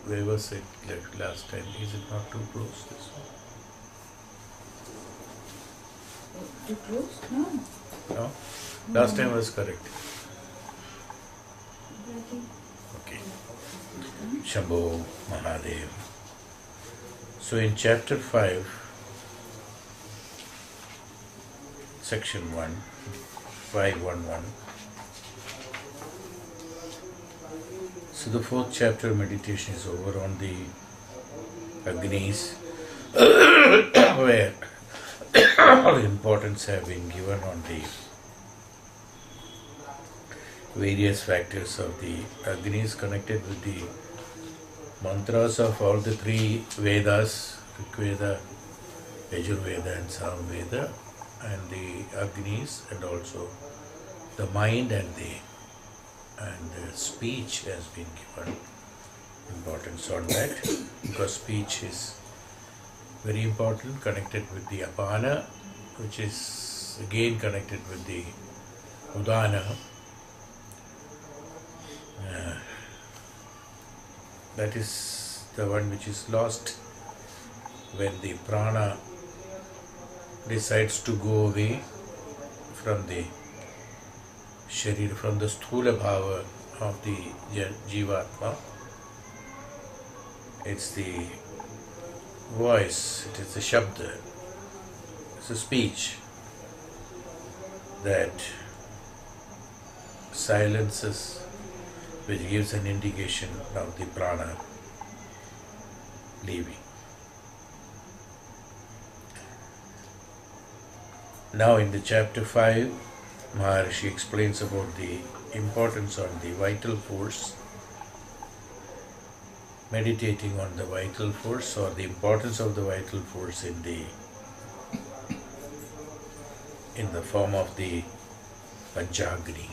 where was it last time? Is it not too close, this one? Too close? No. No? Last time was correct. Okay. Shambho Mahadev. So in chapter 5, section 1, 511. So the fourth chapter meditation is over on the Agnis, where all importance have been given on the various factors of the Agnis connected with the mantras of all the three Vedas, Rigveda, Yajurveda and Samveda, and the Agnis, and also the mind and the speech has been given importance on that, because speech is very important, connected with the Apana, which is again connected with the Udana. That is the one which is lost when the Praana decides to go away from the sharira, from the sthula bhava of the jivatma. It's the voice, it is the shabda, it's a speech that silences, which gives an indication of the prana leaving. Now in the chapter 5, Maharishi explains about the importance on the vital force, meditating on the vital force, or the importance of the vital force in the form of the Panchagni.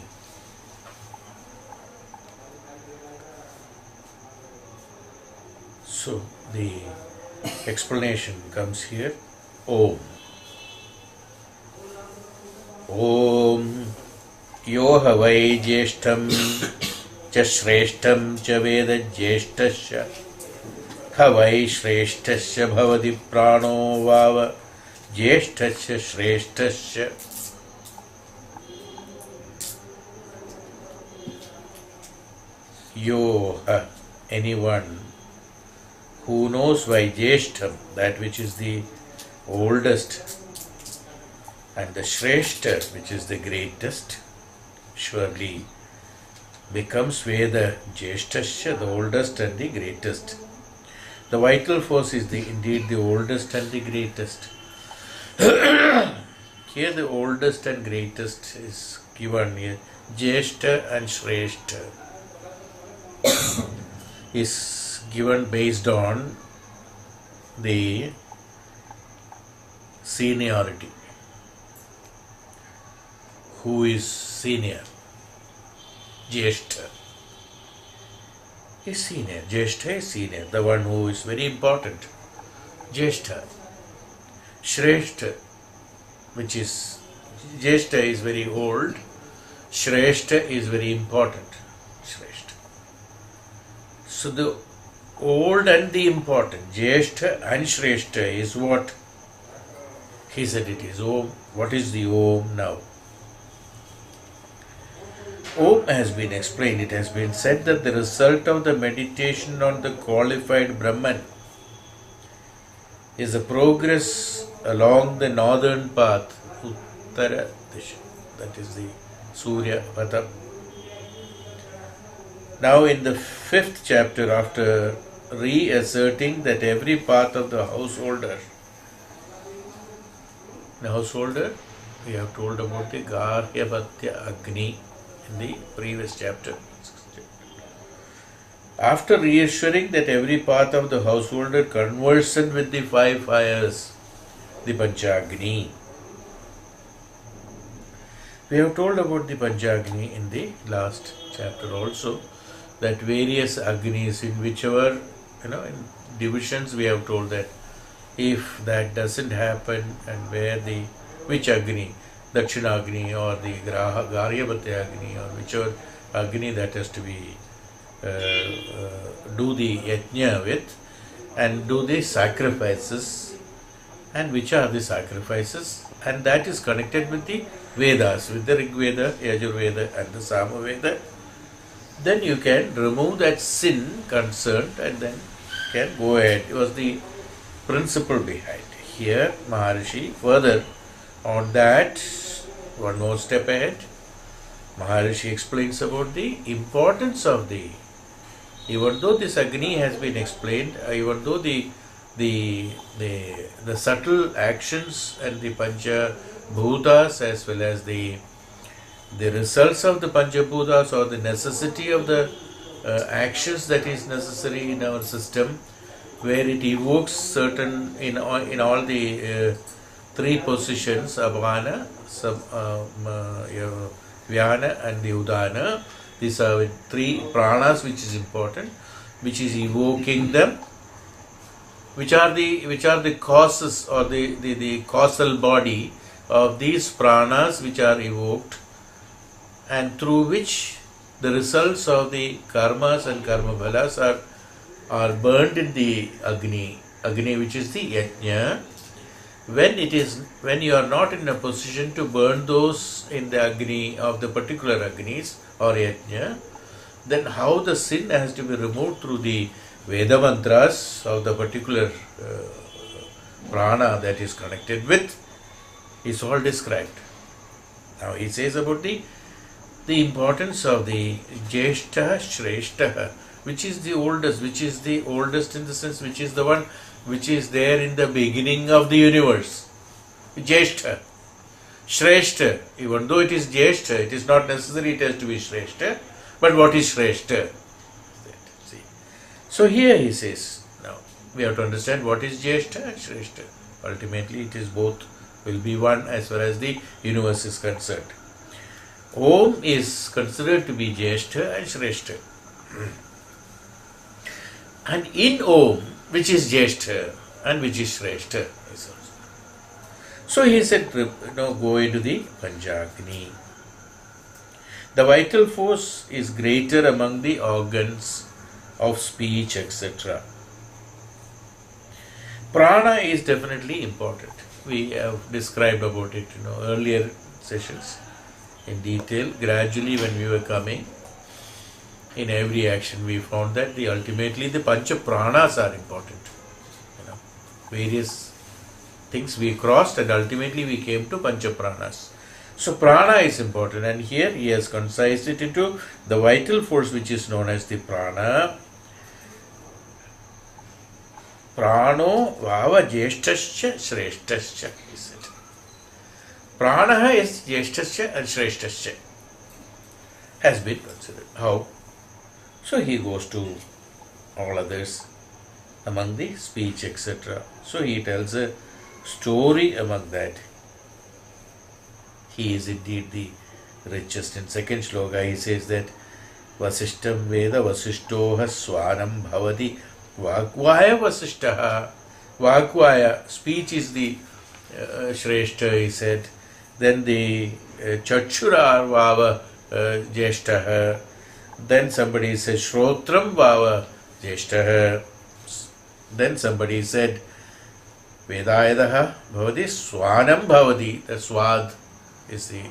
So the explanation comes here. Om. Om Yoha vai jyeshtam cha shreshtam cha veda jyeshtasya havai shreshtasya bhavati prano vava jyeshtasya shreshtasya. Yoha, anyone who knows by jyeshtam, that which is the oldest, and the shreshta, which is the greatest, surely becomes Veda jyeshtasya, the oldest and the greatest. The vital force is indeed the oldest and the greatest. Here the oldest and greatest is given here. Jyeshta and shreshta is given based on the seniority. Who is senior? Jyeshta is senior. Jyeshta is senior, the one who is very important. Jyeshta. Shreshta, which is, Jyeshta is very old, Shreshta is very important. Shreshta. So the old and the important, Jyeshta and Shreshta, is what he said it is. Om. What is the Om now? Om has been explained. It has been said that the result of the meditation on the qualified Brahman is a progress along the northern path, Uttara Disha, that is the Surya Patham. Now in the 5th chapter, after reasserting that every path of the householder, we have told about the Garhyavatya Agni in the previous chapter. After reassuring that every path of the householder conversant with the 5 fires, the Panchagni. We have told about the Panchagni in the last chapter also, that various Agnis in whichever, in divisions we have told that if that doesn't happen, and where which Agni, Dakshinagni or the Garhyavatya Agni, or whichever Agni that has to be do the yajna with and do the sacrifices. And which are the sacrifices? And that is connected with the Vedas, with the Rig Veda, Yajur Veda and the Sama Veda. Then you can remove that sin concerned and then can go ahead. It was the principle behind. Here Maharishi further on that, one more step ahead, Maharishi explains about the importance of even though this Agni has been explained, even though the subtle actions and the Pancha Bhutas as well as the results of the Pancha Bhutas or the necessity of the actions that is necessary in our system, where it evokes certain in all the three positions, Abhana, Vyana and the Udana. These are three pranas which is important, which is evoking them, which are the causes or the causal body of these pranas which are evoked, and through which the results of the karmas and karma phalas are burned in the Agni which is the yajna. When you are not in a position to burn those in the Agni of the particular Agnis or yajna, then how the sin has to be removed through the Veda mantras of the particular prana that is connected with is all described. Now he says about the importance of the jyeshta, shreshta, which is the oldest in the sense which is the one which is there in the beginning of the universe. Jyeshta. Shreshta, even though it is jyeshta, it is not necessary it has to be shreshta, but what is shreshta? See. So here he says, now we have to understand what is jyeshta and shreshta. Ultimately it is both will be one as far as the universe is concerned. Om is considered to be jyeshta and shreshta. And in Om, which is jyeshta and which is shreshta. So he said, go into the Panchagni. The vital force is greater among the organs of speech, etc. Prana is definitely important. We have described about it, earlier sessions in detail. Gradually, when we were coming, in every action we found that ultimately the Pancha Pranas are important. Various things we crossed and ultimately we came to Pancha Pranas. So Prana is important, and here he has concised it into the vital force which is known as the Prana. Prano vava jyeshtascha shreshtascha, he said. Prana is jyeshtascha and shreshtascha, has been considered. How? So he goes to all others among the speech, etc. So he tells a story among that. He is indeed the richest. In second shloka he says that Vasishtam Veda Vasishtoha Swanam Bhavati Vakvaya Vasishtaha. Vakvaya, speech is the shreshta, he said. Then the Chachura Vava jyeshtaha. Then somebody says Shrotram Vava jyeshtaha. Then somebody said Vedayadaha Bhavati Swanam Bhavati. The Swad is the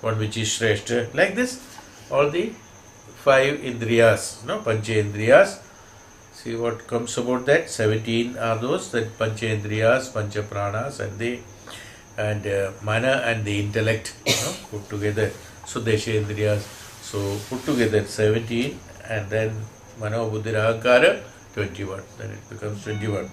one which is shreshta. Like this, all the five indriyas, Pancha-indriyas. See what comes about that. 17 are those, that Pancha-indriyas, Pancha-pranas and mana and the intellect, put together. So Desha-indriyas. So put together 17 and then Mano Buddhi Ahankara 21. Then it becomes 21.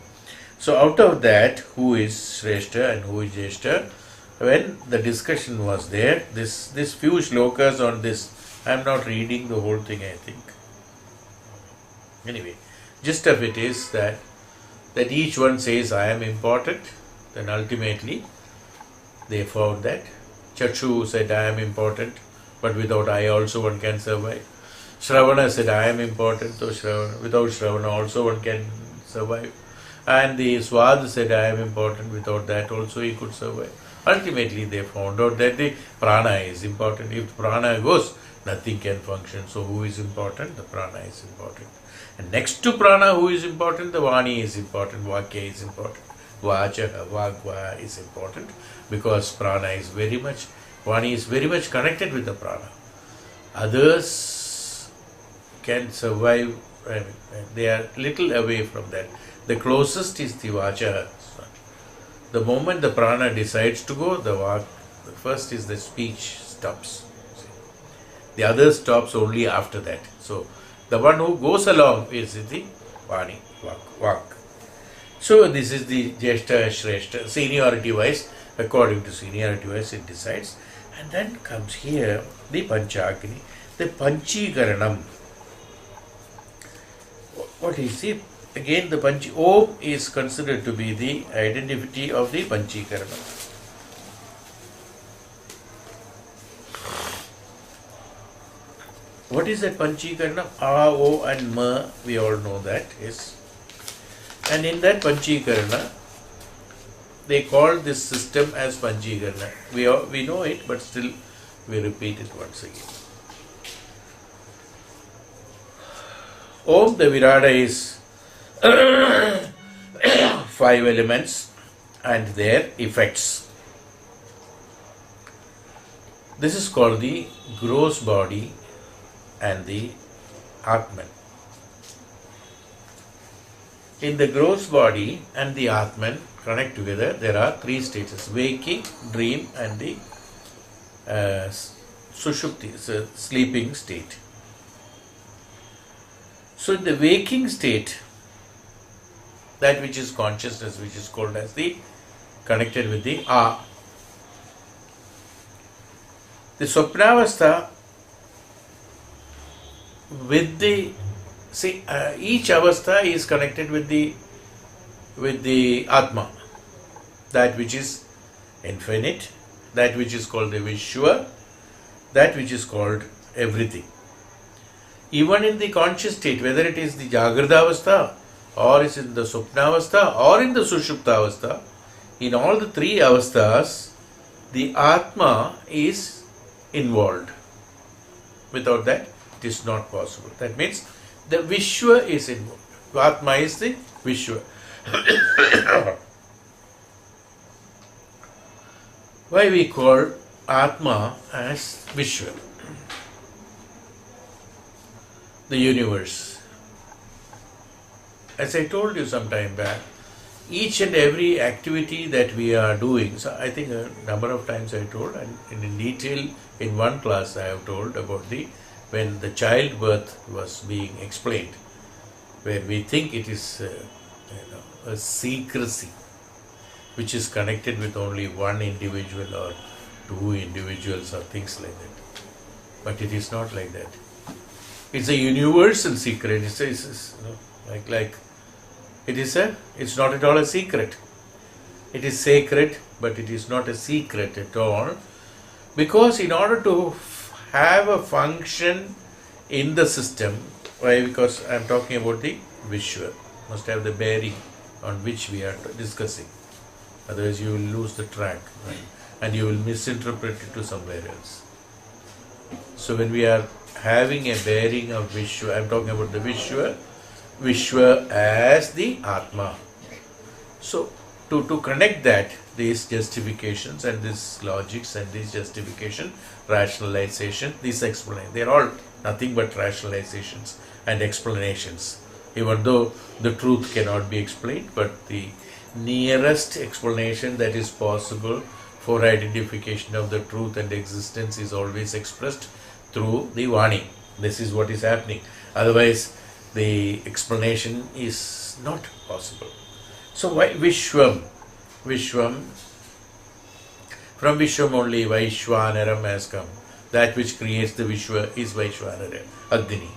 So out of that, who is shreshta and who is jyeshta? When the discussion was there, this few shlokas on this, I am not reading the whole thing, I think. Anyway, gist of it is that each one says I am important. Then ultimately they found that Chakshu said I am important, but without I also one can survive. Shravana said I am important, so without Shravana also one can survive. And the Swad said I am important, without that also he could survive. Ultimately, they found out that the prana is important. If the prana goes, nothing can function. So, who is important? The prana is important. And next to prana, who is important? The vani is important. Vakya is important. Vachaha, vagva is important because prana is very much, vani is very much connected with the prana. Others can survive, they are little away from that. The closest is the vachaha. The moment the prana decides to go, the first is the speech stops. The other stops only after that. So, the one who goes along is the vani, vak. So, this is the jyeshta, shreshta, seniority wise, according to seniority wise it decides. And then comes here the Panchagni, the Panchikaranam. What is it? Again, the Om is considered to be the identity of the Panchikaranam. What is that Panchikaranam? A, O and Ma, we all know that is. And in that Panchikarana, they call this system as Panchikarana. We know it, but still we repeat it once again. Om, the Virada is 5 elements and their effects. This is called the gross body and the Atman. In the gross body and the Atman connect together, there are 3 stages: waking, dream and the sushupti, sleeping state. So in the waking state, that which is consciousness, which is called as the connected with the A. The swapnavastha with the each avastha is connected with the Atma, that which is infinite, that which is called the Vishwa, that which is called everything. Even in the conscious state, whether it is the Jaagrithavastha or is in the Swapnavastha or in the Sushuptavastha, in all the 3 avasthas, the Atma is involved. Without that, it is not possible. That means the Vishwa is involved. Atma is the Vishwa. Why we call Atma as Vishwa? The universe. As I told you some time back, each and every activity that we are doing, so I think a number of times I told, and in detail in one class I have told about when the childbirth was being explained, where we think it is a secrecy which is connected with only one individual or 2 individuals or things like that. But it is not like that. It's a universal secret. It's not at all a secret. It is sacred, but it is not a secret at all. Because in order to have a function in the system, why? Because I am talking about the Vishwa, must have the bearing on which we are discussing. Otherwise you will lose the track, right? And you will misinterpret it to somewhere else. So when we are having a bearing of Vishwa, I am talking about the Vishwa as the Atma. So to connect that, these justifications and these logics and these justification, rationalization, these explain, they are all nothing but rationalizations and explanations. Even though the truth cannot be explained, but the nearest explanation that is possible for identification of the truth and existence is always expressed through the Vani. This is what is happening. Otherwise, the explanation is not possible. So why Viswam? Viswam, from Viswam only Vaishwanaram has come. That which creates the Vishwa is Vaishwanara, Agni.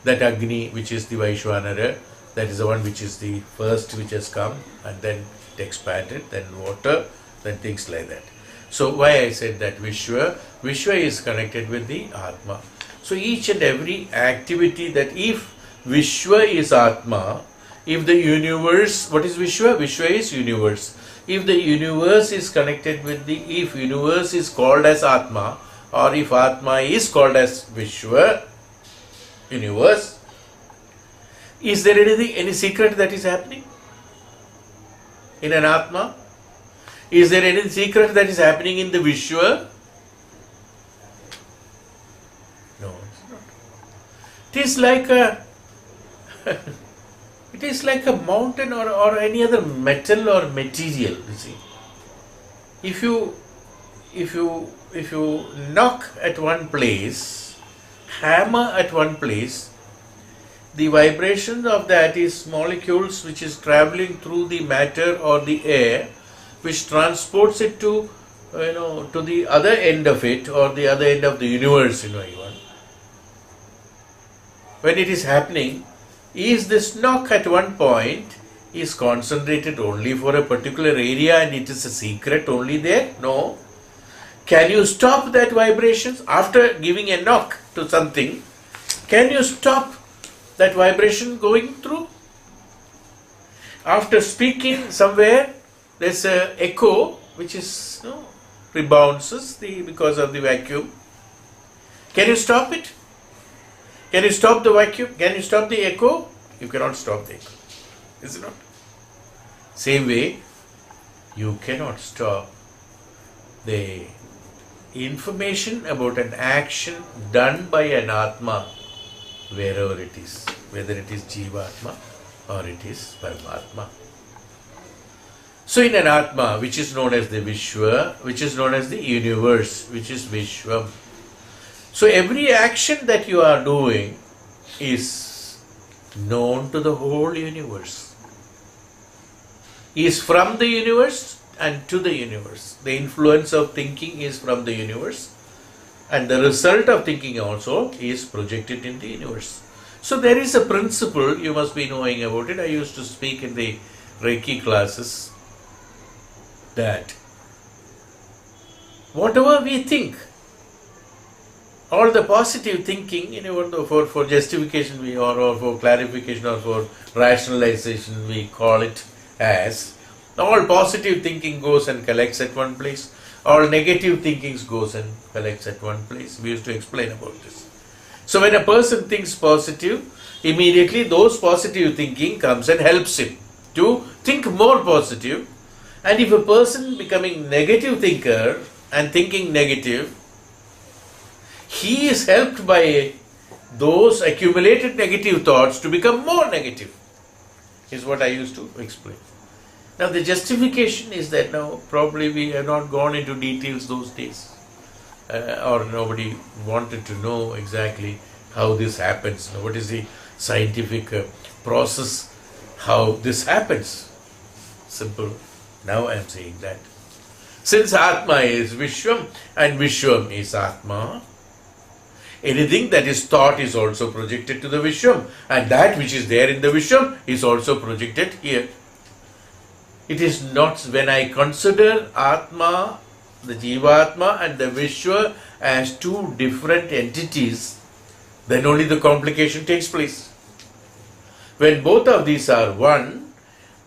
That Agni which is the Vaishwanara, that is the one which is the first which has come, and then it expanded, then water, then things like that. So why I said that Vishwa is connected with the Atma. So each and every activity, that if Vishwa is Atma, if the universe, what is Vishwa? Vishwa is universe. If the universe is connected with if universe is called as Atma, or if Atma is called as Vishwa, universe, is there any secret that is happening in an Atma? Is there any secret that is happening in the Vishwa? No, it's not. It is like a it is like a mountain or any other metal or material, you see. If you knock at one place, hammer at one place, the vibration of that is molecules which is traveling through the matter or the air, which transports it to to the other end of it, or the other end of the universe, even. When it is happening, is this knock at one point is concentrated only for a particular area and it is a secret only there? No. Can you stop that vibration after giving a knock to something? Can you stop that vibration going through? After speaking somewhere, there's a echo which is rebounces because of the vacuum. Can you stop it? Can you stop the vacuum? Can you stop the echo? You cannot stop the echo. Is it not? Same way, you cannot stop the information about an action done by an Atma, wherever it is, whether it is Jivatma or it is Paramatma. So in an Atma, which is known as the Vishwa, which is known as the universe, which is Viswam. So every action that you are doing is known to the whole universe, is from the universe and to the universe. The influence of thinking is from the universe, and the result of thinking also is projected in the universe. So there is a principle, you must be knowing about it. I used to speak in the Reiki classes that whatever we think, all the positive thinking, for justification or for clarification or for rationalization, we call it as all positive thinking goes and collects at one place, all negative thinkings goes and collects at one place. We used to explain about this. So when a person thinks positive, immediately those positive thinking comes and helps him to think more positive. And if a person becoming negative thinker and thinking negative, he is helped by those accumulated negative thoughts to become more negative, is what I used to explain. Now the justification is that now probably we have not gone into details those days, or nobody wanted to know exactly how this happens. What is the scientific process, how this happens? Simple. Now I am saying that since Atma is Vishwam and Vishwam is Atma, anything that is thought is also projected to the Vishwam, and that which is there in the Vishwam is also projected here. It is not, when I consider Atma, the Jivatma and the Vishwa as two different entities, then only the complication takes place. When both of these are one,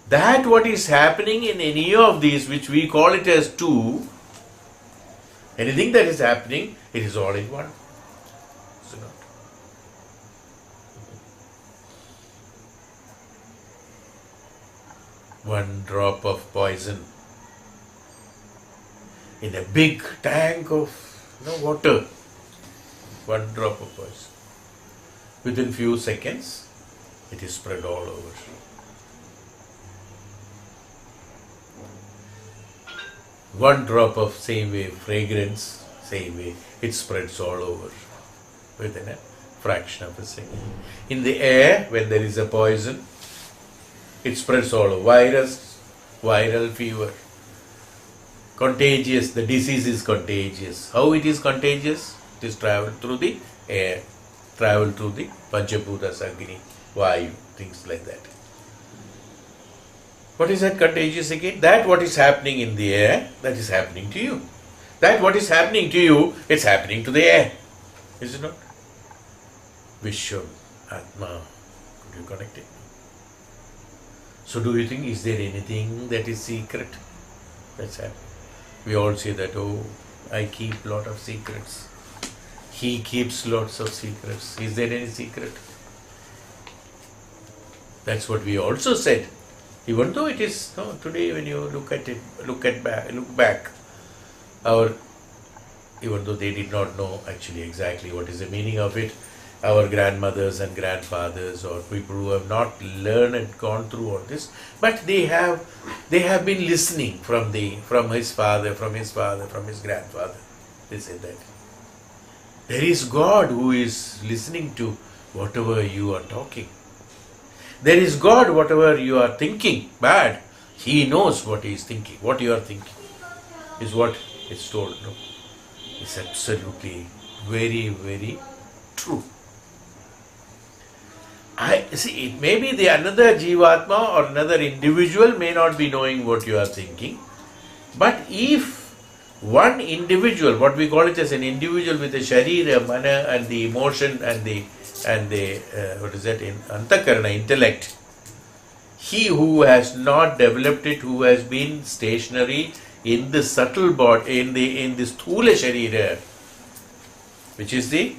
that what is happening in any of these, which we call it as two, anything that is happening, it is all in one. So, one drop of poison in a big tank of water, one drop of poison. Within few seconds, it is spread all over. One drop of same way fragrance, same way it spreads all over within a fraction of a second. In the air, when there is a poison, it spreads all over. Virus, viral fever, contagious. The disease is contagious. How it is contagious? It is travelled through the air, travelled through the Panchabhutas, Agni, Vayu, things like that. What is that contagious again? That what is happening in the air, that is happening to you. That what is happening to you, it's happening to the air. Is it not? Vishwam, Atma. Could you connect it? So do you think, is there anything that is secret? That's happening. We all say that, oh, I keep lot of secrets. He keeps lots of secrets. Is there any secret? That's what we also said. Even though it is, no, today when you look at it, look back, even though they did not know actually exactly what is the meaning of it, our grandmothers and grandfathers or people who have not learned and gone through all this, but they have been listening from his father, from his grandfather. They say that there is God who is listening to whatever you are talking. There is God, whatever you are thinking bad, He knows what He is thinking. What you are thinking is what is told. No, it's absolutely very, very true. It may be the another Jivatma or another individual may not be knowing what you are thinking, but if one individual, what we call it as an individual with the sharira, mana and the emotion and the antakarana, intellect, he who has not developed it, who has been stationary in the subtle body, in the sthula sharira, which is the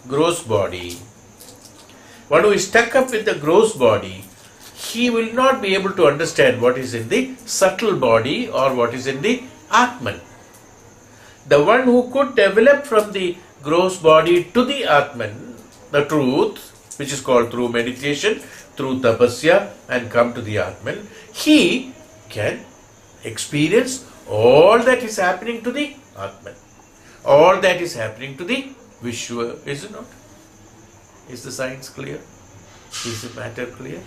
gross body. One who is stuck up with the gross body, he will not be able to understand what is in the subtle body or what is in the Atman. The one who could develop from the gross body to the Atman, the truth, which is called through meditation, through tapasya, and come to the Atman, he can experience all that is happening to the Atman, all that is happening to the Vishwa, is it not? Is the science clear? Is the matter clear?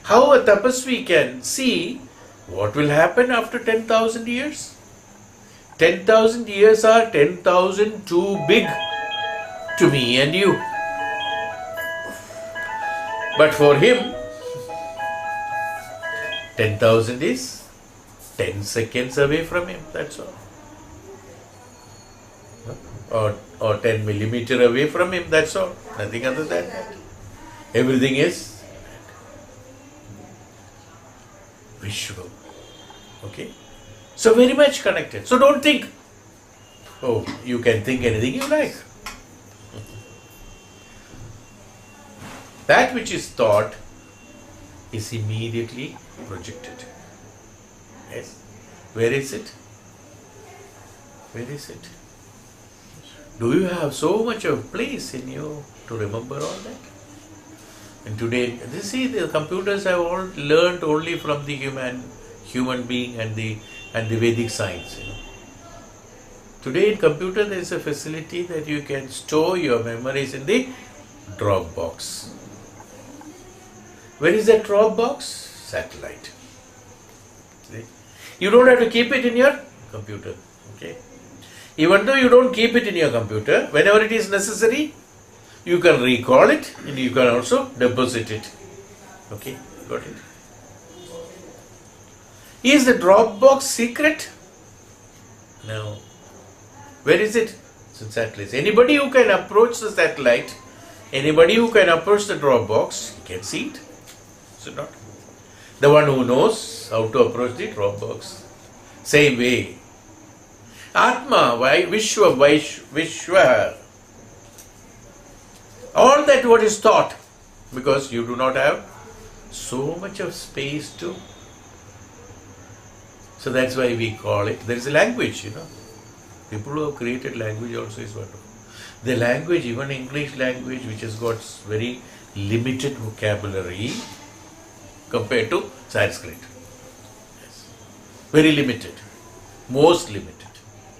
How a tapasvi can see what will happen after 10,000 years? 10,000 years are 10,000 too big to me and you. But for him, 10,000 is 10 seconds away from him, that's all. Or 10 millimeter away from him, that's all. Nothing other than that. Everything is Viswam. Okay? So very much connected. So don't think, oh, you can think anything you like. That which is thought is immediately projected. Yes? Where is it? Where is it? Do you have so much of place in you to remember all that? And today, the computers have all learned only from the human being and the Vedic science. Today in computer there is a facility that you can store your memories in the Dropbox. Where is that Dropbox? Satellite. See? You don't have to keep it in your computer. Okay. Even though you don't keep it in your computer, whenever it is necessary, you can recall it and you can also deposit it. Okay, got it? Is the Dropbox secret? No. Where is it? It's in satellite. Anybody who can approach the satellite, anybody who can approach the Dropbox, you can see it. Is it not? The one who knows how to approach the Dropbox. Same way. Atma, Vishwa. All that what is thought, because you do not have so much of space to. So that's why we call it, there is a language, People who have created language also is wonderful. The language, even English language, which has got very limited vocabulary compared to Sanskrit. Yes. Very limited. Most limited.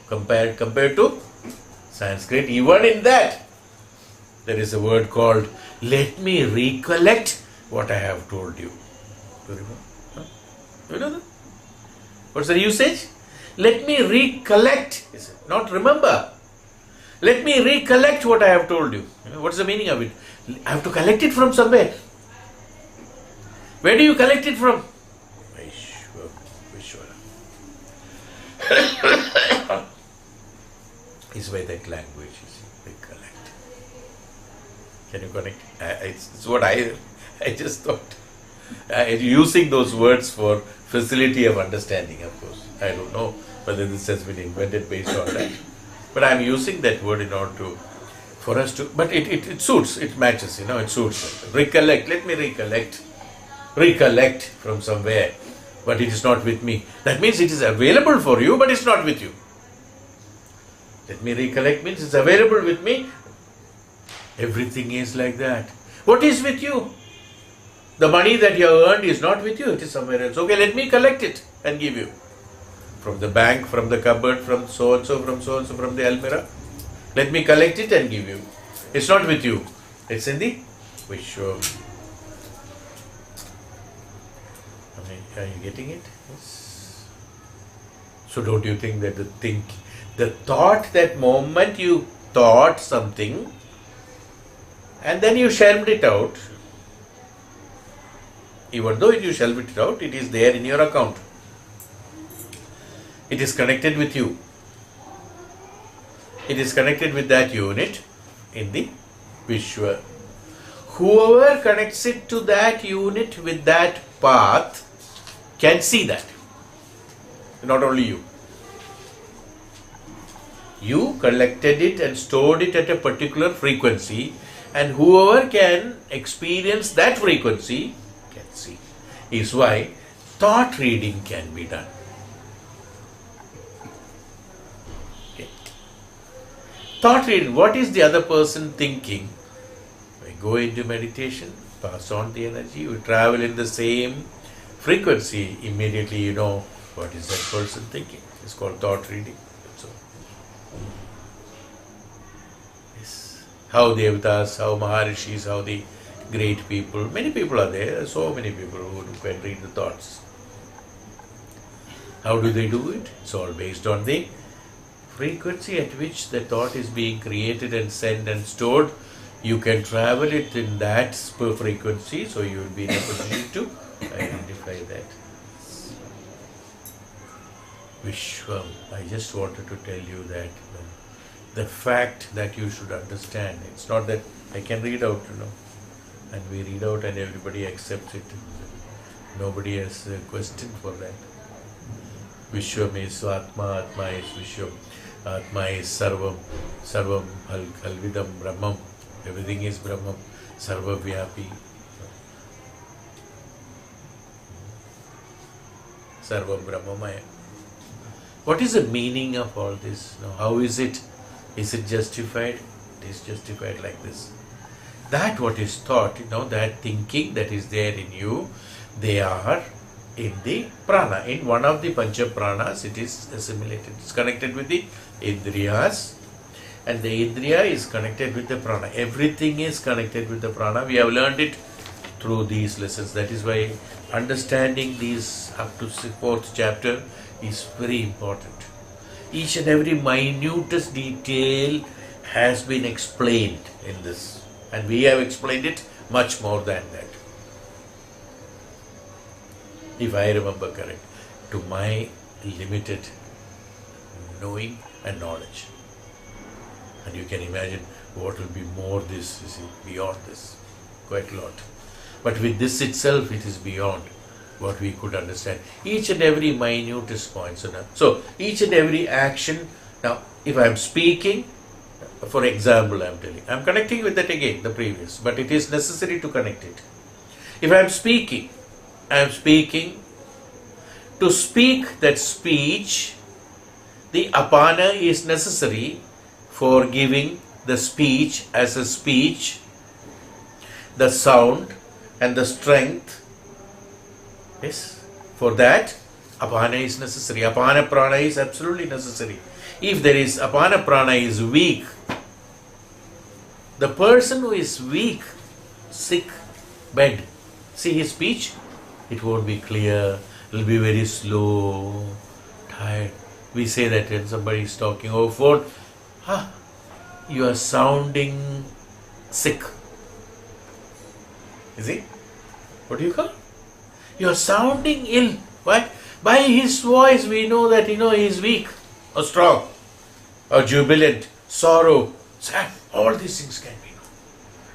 Compared to Sanskrit, even in that, there is a word called, let me recollect what I have told you. Do you remember? Huh? You know that? What's the usage? Let me recollect, not remember. Let me recollect what I have told you. What's the meaning of it? I have to collect it from somewhere. Where do you collect it from? Vishwara. Is Vedic language, recollect. Can you connect? It's what I just thought. Using those words for facility of understanding, of course. I don't know whether this has been invented based on that. But I'm using that word in order to, for us to, but it suits, it matches, it suits. Recollect, let me recollect from somewhere, but it is not with me. That means it is available for you, but it's not with you. Let me recollect means it's available with me. Everything is like that. What is with you? The money that you have earned is not with you, it is somewhere else. Okay, let me collect it and give you. From the bank, from the cupboard, from so-and-so, from the almirah. Let me collect it and give you. It's not with you. It's in the Viswam. Are you getting it? Yes. So don't you think that the thought, that moment you thought something and then you shelved it out, even though you shelved it out, it is there in your account. It is connected with you. It is connected with that unit in the Vishwa. Whoever connects it to that unit with that path can see that. Not only you. You collected it and stored it at a particular frequency, and whoever can experience that frequency can see. Is why thought reading can be done. Thought reading, what is the other person thinking? We go into meditation, pass on the energy, we travel in the same frequency, immediately you know what is that person thinking. It's called thought reading. So, yes. How the avatars, how Maharishis, how the great people, many people are there, so many people who can read the thoughts. How do they do it? It's all based on the frequency at which the thought is being created and sent and stored. You can travel it in that frequency, so you will be in a position to identify that. Viswam, I just wanted to tell you that the fact that you should understand, it's not that I can read out, and we read out and everybody accepts it. Nobody has a question for that. Viswam is Atma, Atma is Viswam. Atma is Sarvam, Sarvam Halvidam Brahmam, everything is Brahmam, Sarva Vyapi, Sarvam Brahmamaya. What is the meaning of all this? How is it? Is it justified? It is justified like this. That what is thought, that thinking that is there in you, they are in the prana. In one of the pancha pranas, it is assimilated. It's connected with the indriyas, and the indriya is connected with the prana. Everything is connected with the prana. We have learned it through these lessons. That is why understanding these up to 4th chapter is very important. Each and every minutest detail has been explained in this, and we have explained it much more than that. If I remember correct, to my limited knowing and knowledge. And you can imagine what will be more this, beyond this, quite a lot. But with this itself, it is beyond what we could understand. Each and every minutest point. So, each and every action. Now, if I am speaking, for example, I am telling, I am connecting with that again, the previous, but it is necessary to connect it. If I am speaking, to speak that speech, the apana is necessary for giving the speech as a speech, the sound and the strength. Yes, for that apana is necessary. Apana prana is absolutely necessary. If there is apana prana is weak, the person who is weak, sick, bed, see his speech, it won't be clear, it will be very slow, tired. We say that when somebody is talking over phone, you are sounding sick. Is it? What do you call? You are sounding ill. Why? By his voice we know that he is weak or strong or jubilant, sorrow, sad. All these things can be known.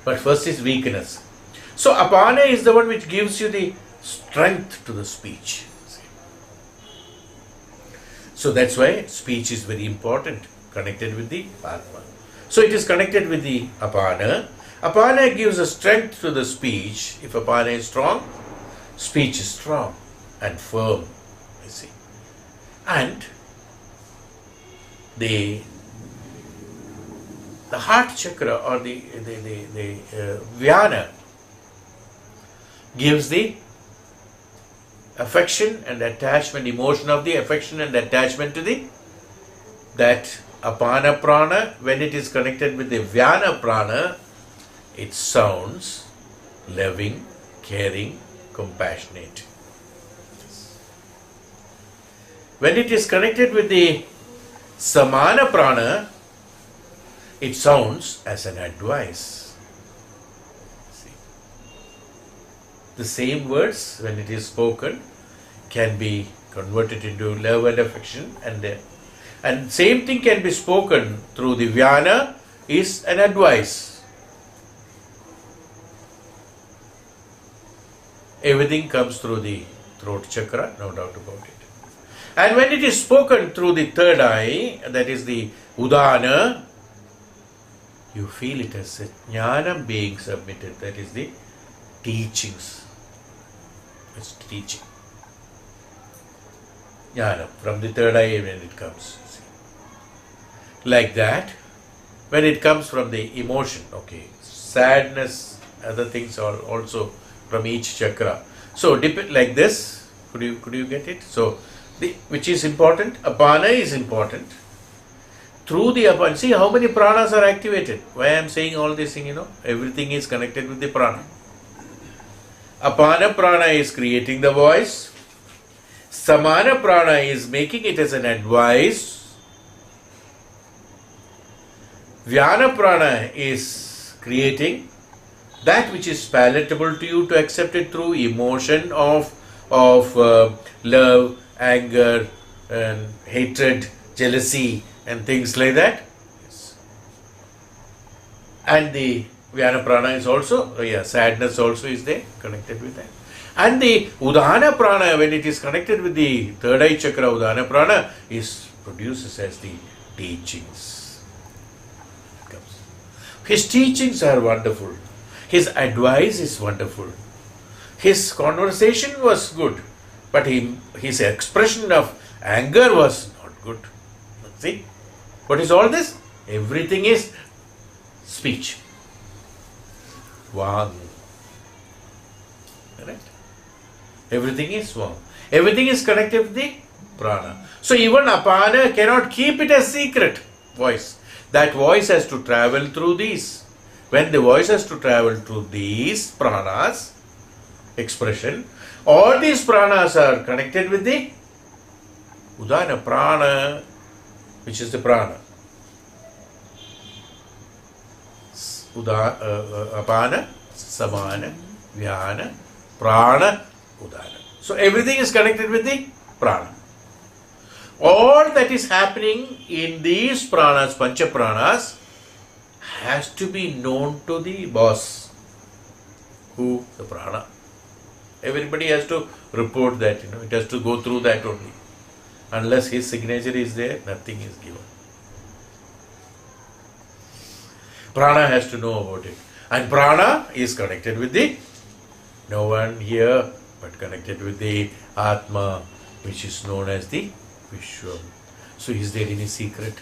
But first is weakness. So apana is the one which gives you the strength to the speech. So that's why speech is very important, connected with the Atma. So it is connected with the Apana. Apana gives a strength to the speech. If Apana is strong, speech is strong and firm, you see. And the heart chakra or the Vyana gives the affection and attachment, emotion of the affection and attachment to that Apana Prana. When it is connected with the Vyana Prana, it sounds loving, caring, compassionate. When it is connected with the Samana Prana, it sounds as an advice. See? The same words, when it is spoken, can be converted into love and affection, and same thing can be spoken through the Vyana is an advice. Everything comes through the throat chakra, no doubt about it. And when it is spoken through the third eye, that is the Udana, you feel it as a jnanam being submitted. That is the teachings. It's teaching. Jnanam, from the third eye when it comes. See. Like that, when it comes from the emotion, okay, sadness, other things are also from each chakra. So like this, could you get it? So which is important? Apana is important. Through the Apana, see how many pranas are activated. Why I am saying all this thing, everything is connected with the prana. Apana prana is creating the voice. Samana prana is making it as an advice. Vyana prana is creating that which is palatable to you to accept it through emotion of love, anger, and hatred, jealousy, and things like that. Yes. And the Vyana prana is also, sadness also is there, connected with that. And the Udana prana, when it is connected with the third eye chakra, Udana prana produces as the teachings. His teachings are wonderful. His advice is wonderful. His conversation was good, but his expression of anger was not good. See? What is all this? Everything is speech. Vang. Right? Everything is Vang. Everything is connected with the prana. So even Apana cannot keep it a secret voice. That voice has to travel through these. When the voice has to travel through these pranas, expression, all these pranas are connected with the Udana prana, which is the prana. Apana, Samana, Vyana, Prana, Udana. So everything is connected with the prana. All that is happening in these pranas, Pancha pranas, has to be known to the boss. Who? The prana. Everybody has to report that, it has to go through that only. Unless his signature is there, nothing is given. Prana has to know about it. And prana is connected with the, no one here, but connected with the Atma, which is known as the Viswam. So is there any secret?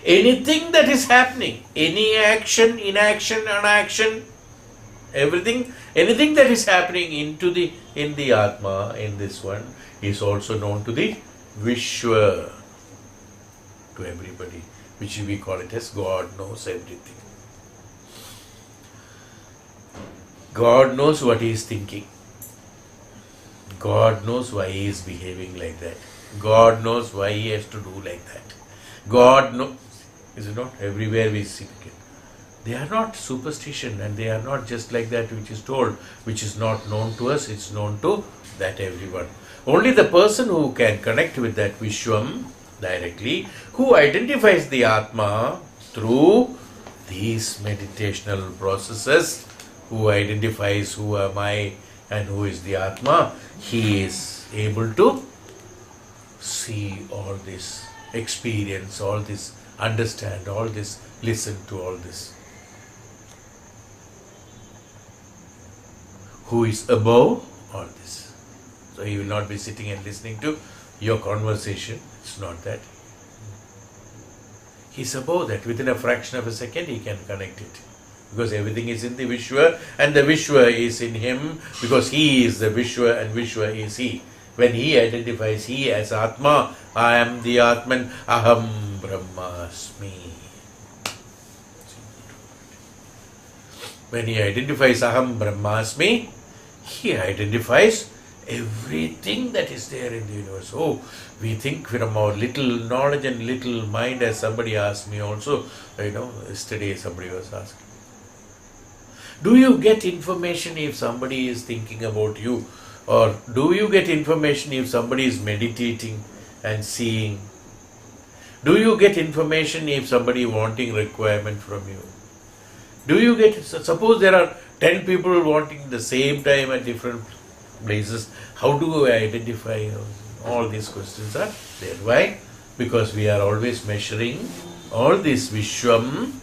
Anything that is happening, any action, inaction, unaction, everything, anything that is happening in the Atma, in this one, is also known to the Vishwa, to everybody, which we call it as God knows everything. God knows what he is thinking. God knows why he is behaving like that. God knows why he has to do like that. God knows. Is it not? Everywhere we see it. They are not superstition, and they are not just like that which is told, which is not known to us, it's known to that everyone. Only the person who can connect with that Viswam directly, who identifies the Atma through these meditational processes, who identifies who am I and who is the Atma, he is able to see all this, experience all this, understand all this, listen to all this. Who is above all this. So he will not be sitting and listening to your conversation. It's not that. He's above that. Within a fraction of a second he can connect it. Because everything is in the Vishwa and the Vishwa is in him because he is the Vishwa and Vishwa is he. When he identifies he as Atma, I am the Atman, Aham Brahmasmi. When he identifies Aham Brahmasmi, he identifies everything that is there in the universe. Oh, we think from our little knowledge and little mind, as somebody asked me also, yesterday somebody was asking. Do you get information if somebody is thinking about you? Or do you get information if somebody is meditating and seeing? Do you get information if somebody wanting requirement from you? Do you get, suppose there are 10 people wanting the same time at different places, how do I identify? All these questions are there. Why? Because we are always measuring all this Viswam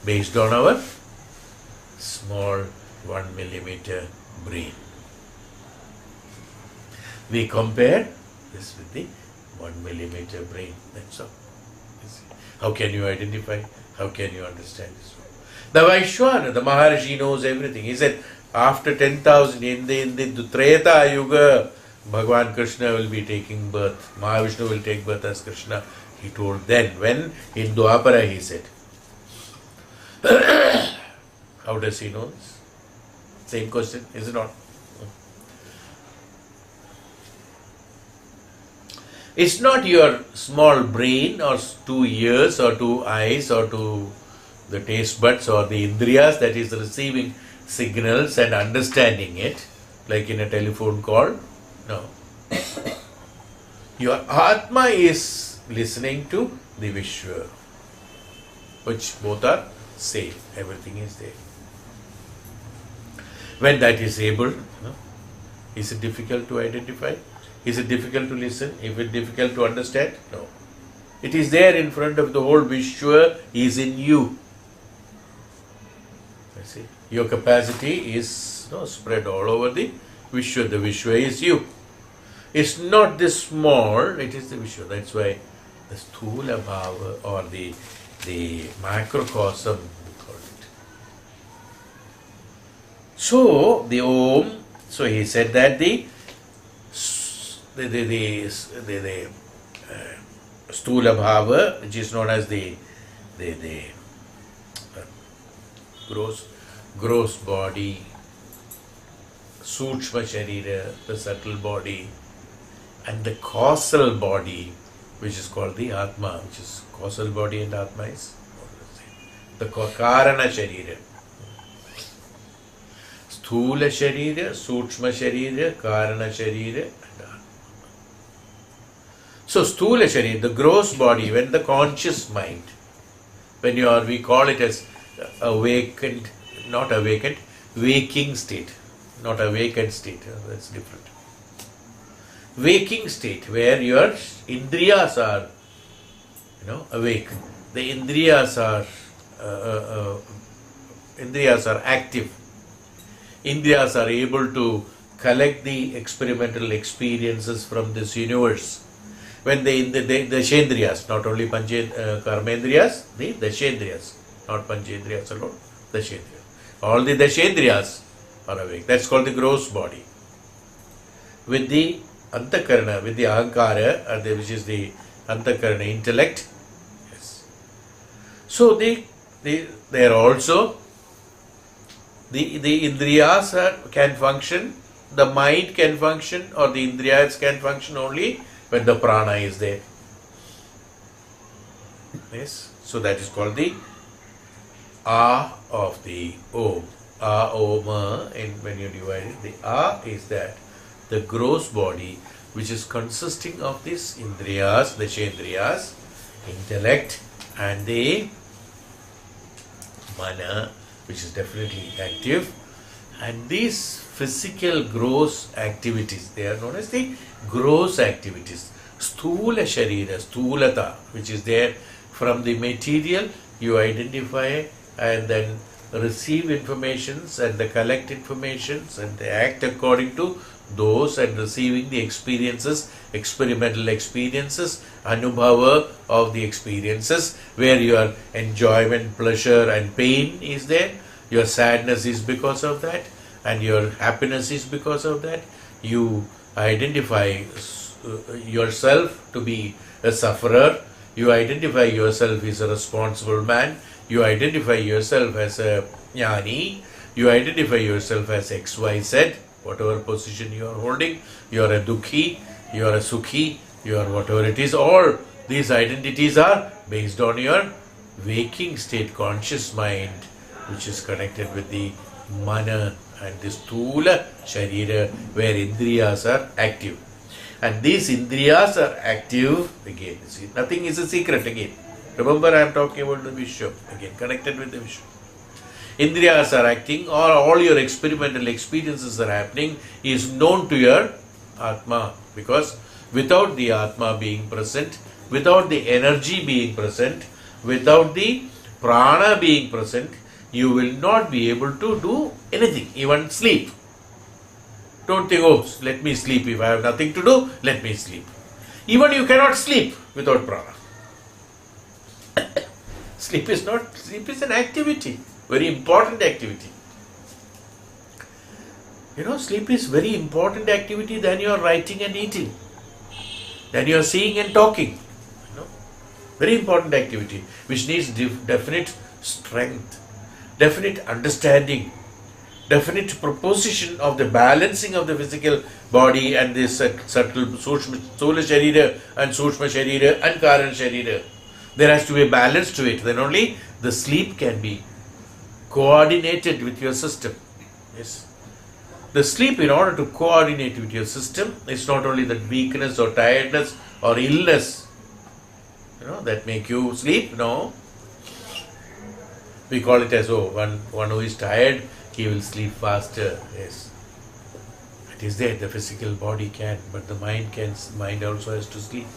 based on our small 1 millimeter brain. We compare this with the 1 millimeter brain. That's all. How can you identify? How can you understand this? The Vaishwana, the Maharishi knows everything. He said, after 10,000, in the Treta Yuga, Bhagavan Krishna will be taking birth. Mahavishnu will take birth as Krishna. He told then. When? In Dwapara he said. How does he know this? Same question, is it not? It's not your small brain or 2 ears or 2 eyes or the taste buds or the indriyas that is receiving signals and understanding it, like in a telephone call. No. Your Atma is listening to the Vishwa, which both are same. Everything is there. When that is able, is it difficult to identify? Is it difficult to listen? Is it difficult to understand? No. It is there in front of the whole Vishwa is in you. See, your capacity is spread all over the Vishwa. The Vishwa is you. It's not this small, it is the Vishwa. That's why the sthula bhava or the macrocosm, we call it. So, the Om, so he said that the sthula bhava, which is known as the gross body, sukshma sharira, the subtle body, and the causal body, which is called the Atma, which is causal body and Atma is the Karana sharira. Sthula sharira, sukshma sharira, Karana sharira, and Atma. So sthula sharira, the gross body, when the conscious mind, when you are, we call it as awakened, not awakened, waking state, not awakened state, that's different. Waking state, where your indriyas are, awake. The indriyas are active. Indriyas are able to collect the experimental experiences from this universe. When the Dashendriyas, not only Karmendriyas, the Dashendriyas, not Panchendriyas alone, Dashendriyas. All the Dashendriyas are awake. That's called the gross body. With the Antakarana, with the Ahankara, which is the Antakarana intellect. Yes. So they are also, the Indriyas can function, the mind can function, or the Indriyas can function only when the Praana is there. Yes. So that is called the A of the Om. A, Oma, and when you divide it, the A is that the gross body, which is consisting of these Indriyas, the Shendriyas, intellect, and the Mana, which is definitely active, And these physical gross activities, they are known as the gross activities. Sthula sharira, sthulata, which is there from the material, you identify and then receive informations and the collect informations and they act according to those and receiving the experiences, experimental experiences, anubhava of the experiences, where your enjoyment, pleasure and pain is there. Your sadness is because of that and your happiness is because of that. You identify yourself to be a sufferer. You identify yourself as a responsible man. You identify yourself as a jnani. You identify yourself as XYZ, whatever position you are holding. You are a dukhi, you are a sukhi, you are whatever it is. All these identities are based on your waking state, conscious mind, which is connected with the mana and the sthula sharira, where indriyas are active. And these indriyas are active, again, see, nothing is a secret again. Remember, I am talking about the Viswam, again, connected with the Viswam. Indriyas are acting, or all your experimental experiences are happening, is known to your Atma, because without the Atma being present, without the energy being present, without the Prana being present, you will not be able to do anything, even sleep. Don't think, oh, let me sleep. If I have nothing to do, let me sleep. Even you cannot sleep without Prana. Sleep is an activity, very important activity. Sleep is very important activity than your writing and eating, than your seeing and talking. Very important activity, which needs definite strength, definite understanding, definite proposition of the balancing of the physical body and this subtle sthula sharira and sukshma sharira and karana sharira. There has to be a balance to it. Then only the sleep can be coordinated with your system. Yes. The sleep, in order to coordinate with your system, is not only that weakness or tiredness or illness, that make you sleep. No. We call it as, one who is tired, he will sleep faster. Yes. It is there, the physical body can, but the mind also has to sleep.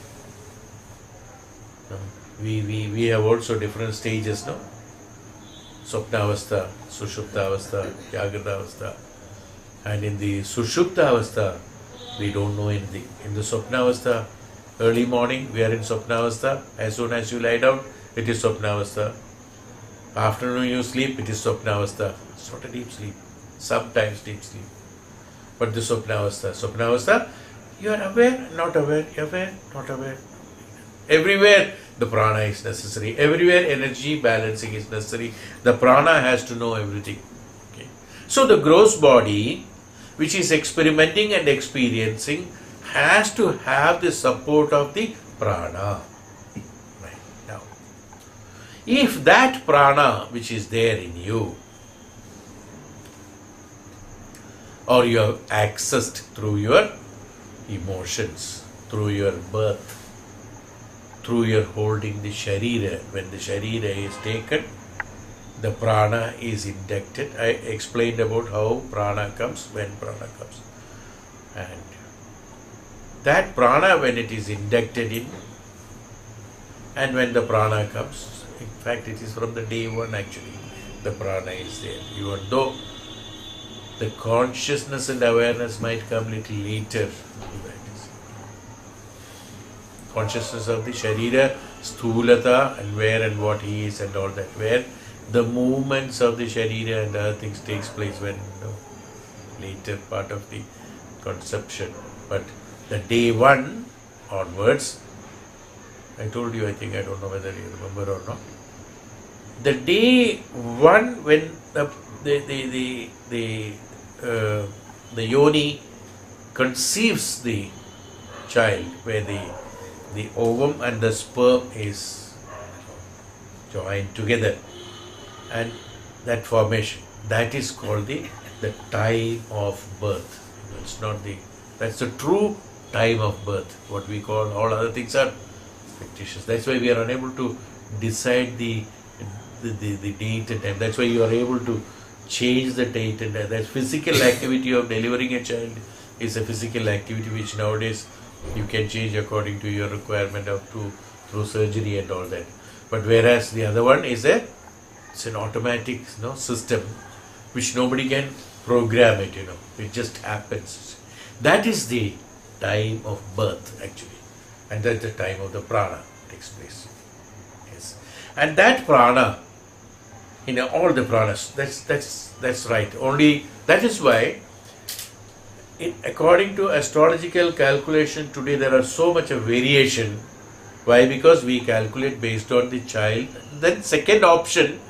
We have also different stages, no? Swapnavastha, Sushuptavastha, Jaagrithavastha. And in the Sushuptavastha, we don't know anything. In the Swapnavastha, early morning, we are in Swapnavastha. As soon as you lie down, it is Swapnavastha. Afternoon you sleep, it is Swapnavastha. It's not a deep sleep. Sometimes deep sleep. But the Swapnavastha, you are aware, not aware, aware, not aware. Everywhere the prana is necessary. Everywhere energy balancing is necessary. The prana has to know everything. Okay. So the gross body, which is experimenting and experiencing, has to have the support of the prana. Right. Now, if that prana which is there in you, or you have accessed through your emotions, through your birth, through your holding the sharira, when the sharira is taken, the prana is inducted. I explained about how prana comes, when prana comes. And that prana, when it is inducted in, and when the prana comes, in fact it is from the day one actually, the prana is there. Even though the consciousness and awareness might come little later. Consciousness of the sharira, sthulata, and where and what he is and all that, where the movements of the sharira and other things takes place when later part of the conception. But the day one onwards, I told you, I think, I don't know whether you remember or not. The day one when the yoni conceives the child, where the ovum and the sperm is joined together, and that formation, that is called the time of birth. That's the true time of birth. What we call all other things are fictitious. That's why we are unable to decide the date and time. That's why you are able to change the date, and that physical activity of delivering a child is a physical activity which nowadays you can change according to your requirement through surgery and all that. But whereas the other one is it's an automatic system which nobody can program it, it just happens. That is the time of birth actually, and that's the time of the prana takes place. Yes, and that prana, all the pranas, that's right. Only that is why, according to astrological calculation today, there are so much of variation. Why? Because we calculate based on the child. Then second option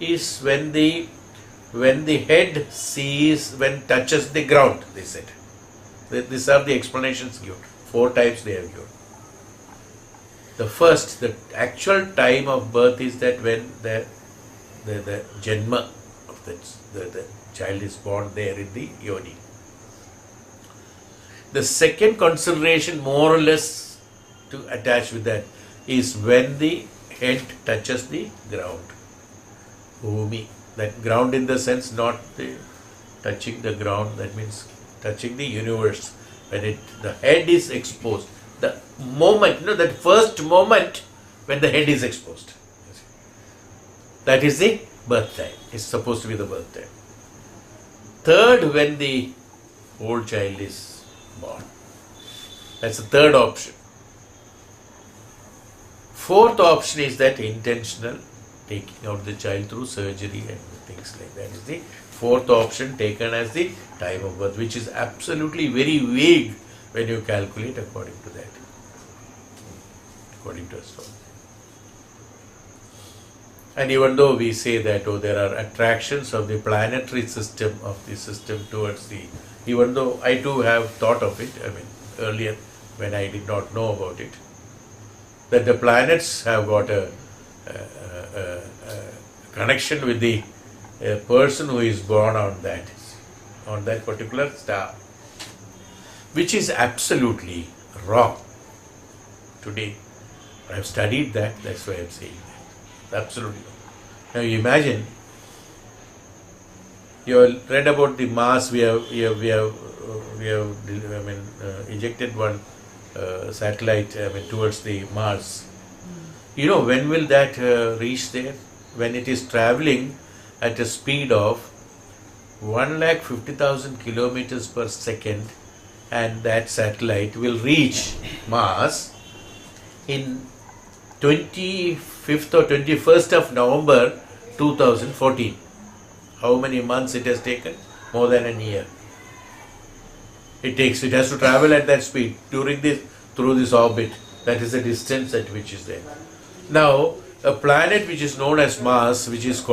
is when the head touches the ground, they said. These are the explanations given. 4 types they have given. The first, the actual time of birth is that when the Janma of the child is born there in the yoni. The second consideration, more or less to attach with that, is when the head touches the ground. Bhumi. That ground in the sense not touching the ground, that means touching the universe. When the head is exposed, the moment, that first moment when the head is exposed. That is the birth time. It's supposed to be the birth time. Third, when the whole child is born. That's the third option. Fourth option is that intentional taking out the child through surgery and things like that. Is the fourth option taken as the time of birth, which is absolutely very vague when you calculate according to that. According to astrology. And even though we say that there are attractions of the planetary system towards even though I too have thought of it, earlier when I did not know about it, that the planets have got a connection with the person who is born on that particular star, which is absolutely wrong. Today, I have studied that, that's why I am saying that. Absolutely wrong. Now you imagine, you have read about the Mars. We have ejected one satellite towards the Mars. When will that reach there? When it is traveling at a speed of 150,000 kilometers per second, and that satellite will reach Mars in 25th or 21st of November 2014. How many months it has taken? More than a year. It has to travel at that speed through this orbit. That is the distance at which is there. Now, a planet which is known as Mars, which is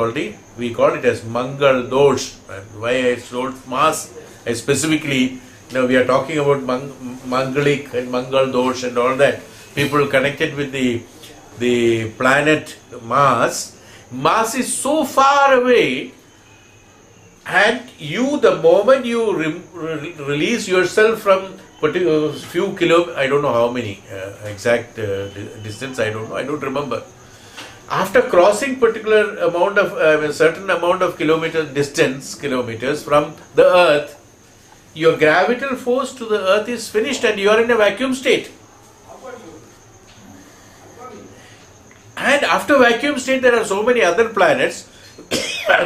we call it as Mangal Dosh. And why I told Mars, specifically, now we are talking about Mangalik and Mangal Dosh and all that. People connected with the planet Mars. Mars is so far away, and the moment you release yourself from few kilometers, I don't know how many exact distance, I don't remember. After crossing particular amount of certain amount of kilometers from the Earth, your gravitational force to the Earth is finished and you are in a vacuum state. And after vacuum state, there are so many other planets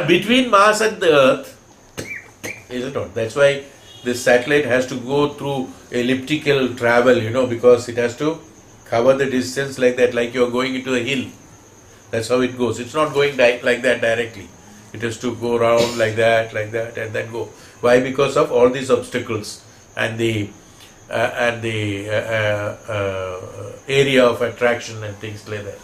between Mars and the Earth, is it not? That's why this satellite has to go through elliptical travel, because it has to cover the distance like that, like you are going into a hill. That's how it goes. It's not going like that directly. It has to go around like that, and then go. Why? Because of all these obstacles and the area of attraction and things like that.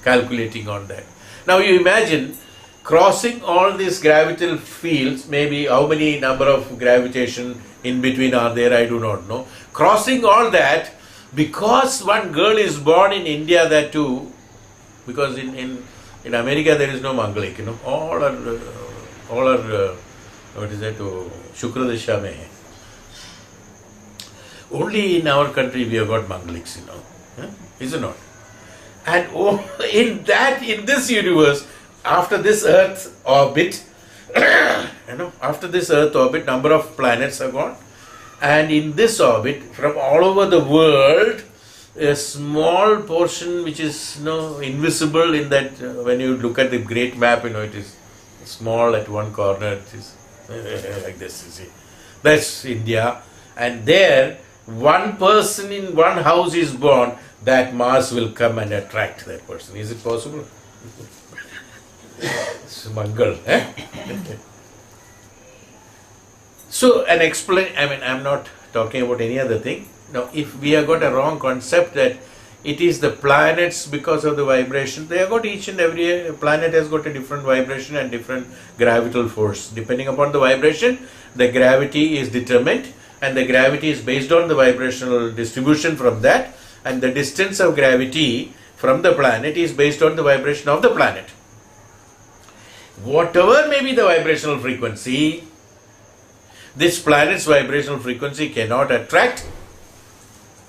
Calculating on that. Now you imagine crossing all these gravitational fields, maybe how many number of gravitation in between are there, I do not know. Crossing all that, because one girl is born in India, that too, because in America there is no Mangalik, all are what is that, Shukradasha mein hai. Only in our country we have got Mangaliks, is it not? And in this universe, after this Earth orbit, After this Earth orbit, number of planets are gone, and in this orbit, from all over the world, a small portion which is invisible in that when you look at the great map, it is small at one corner. It is like this. You see, that's India, and there one person in one house is born. That Mars will come and attract that person. Is it possible? It's Mangal. So, I'm not talking about any other thing. Now, if we have got a wrong concept that it is the planets because of the vibration, they have got each and every planet has got a different vibration and different gravitational force. Depending upon the vibration, the gravity is determined, and the gravity is based on the vibrational distribution from that, and the distance of gravity from the planet is based on the vibration of the planet. Whatever may be the vibrational frequency, this planet's vibrational frequency cannot attract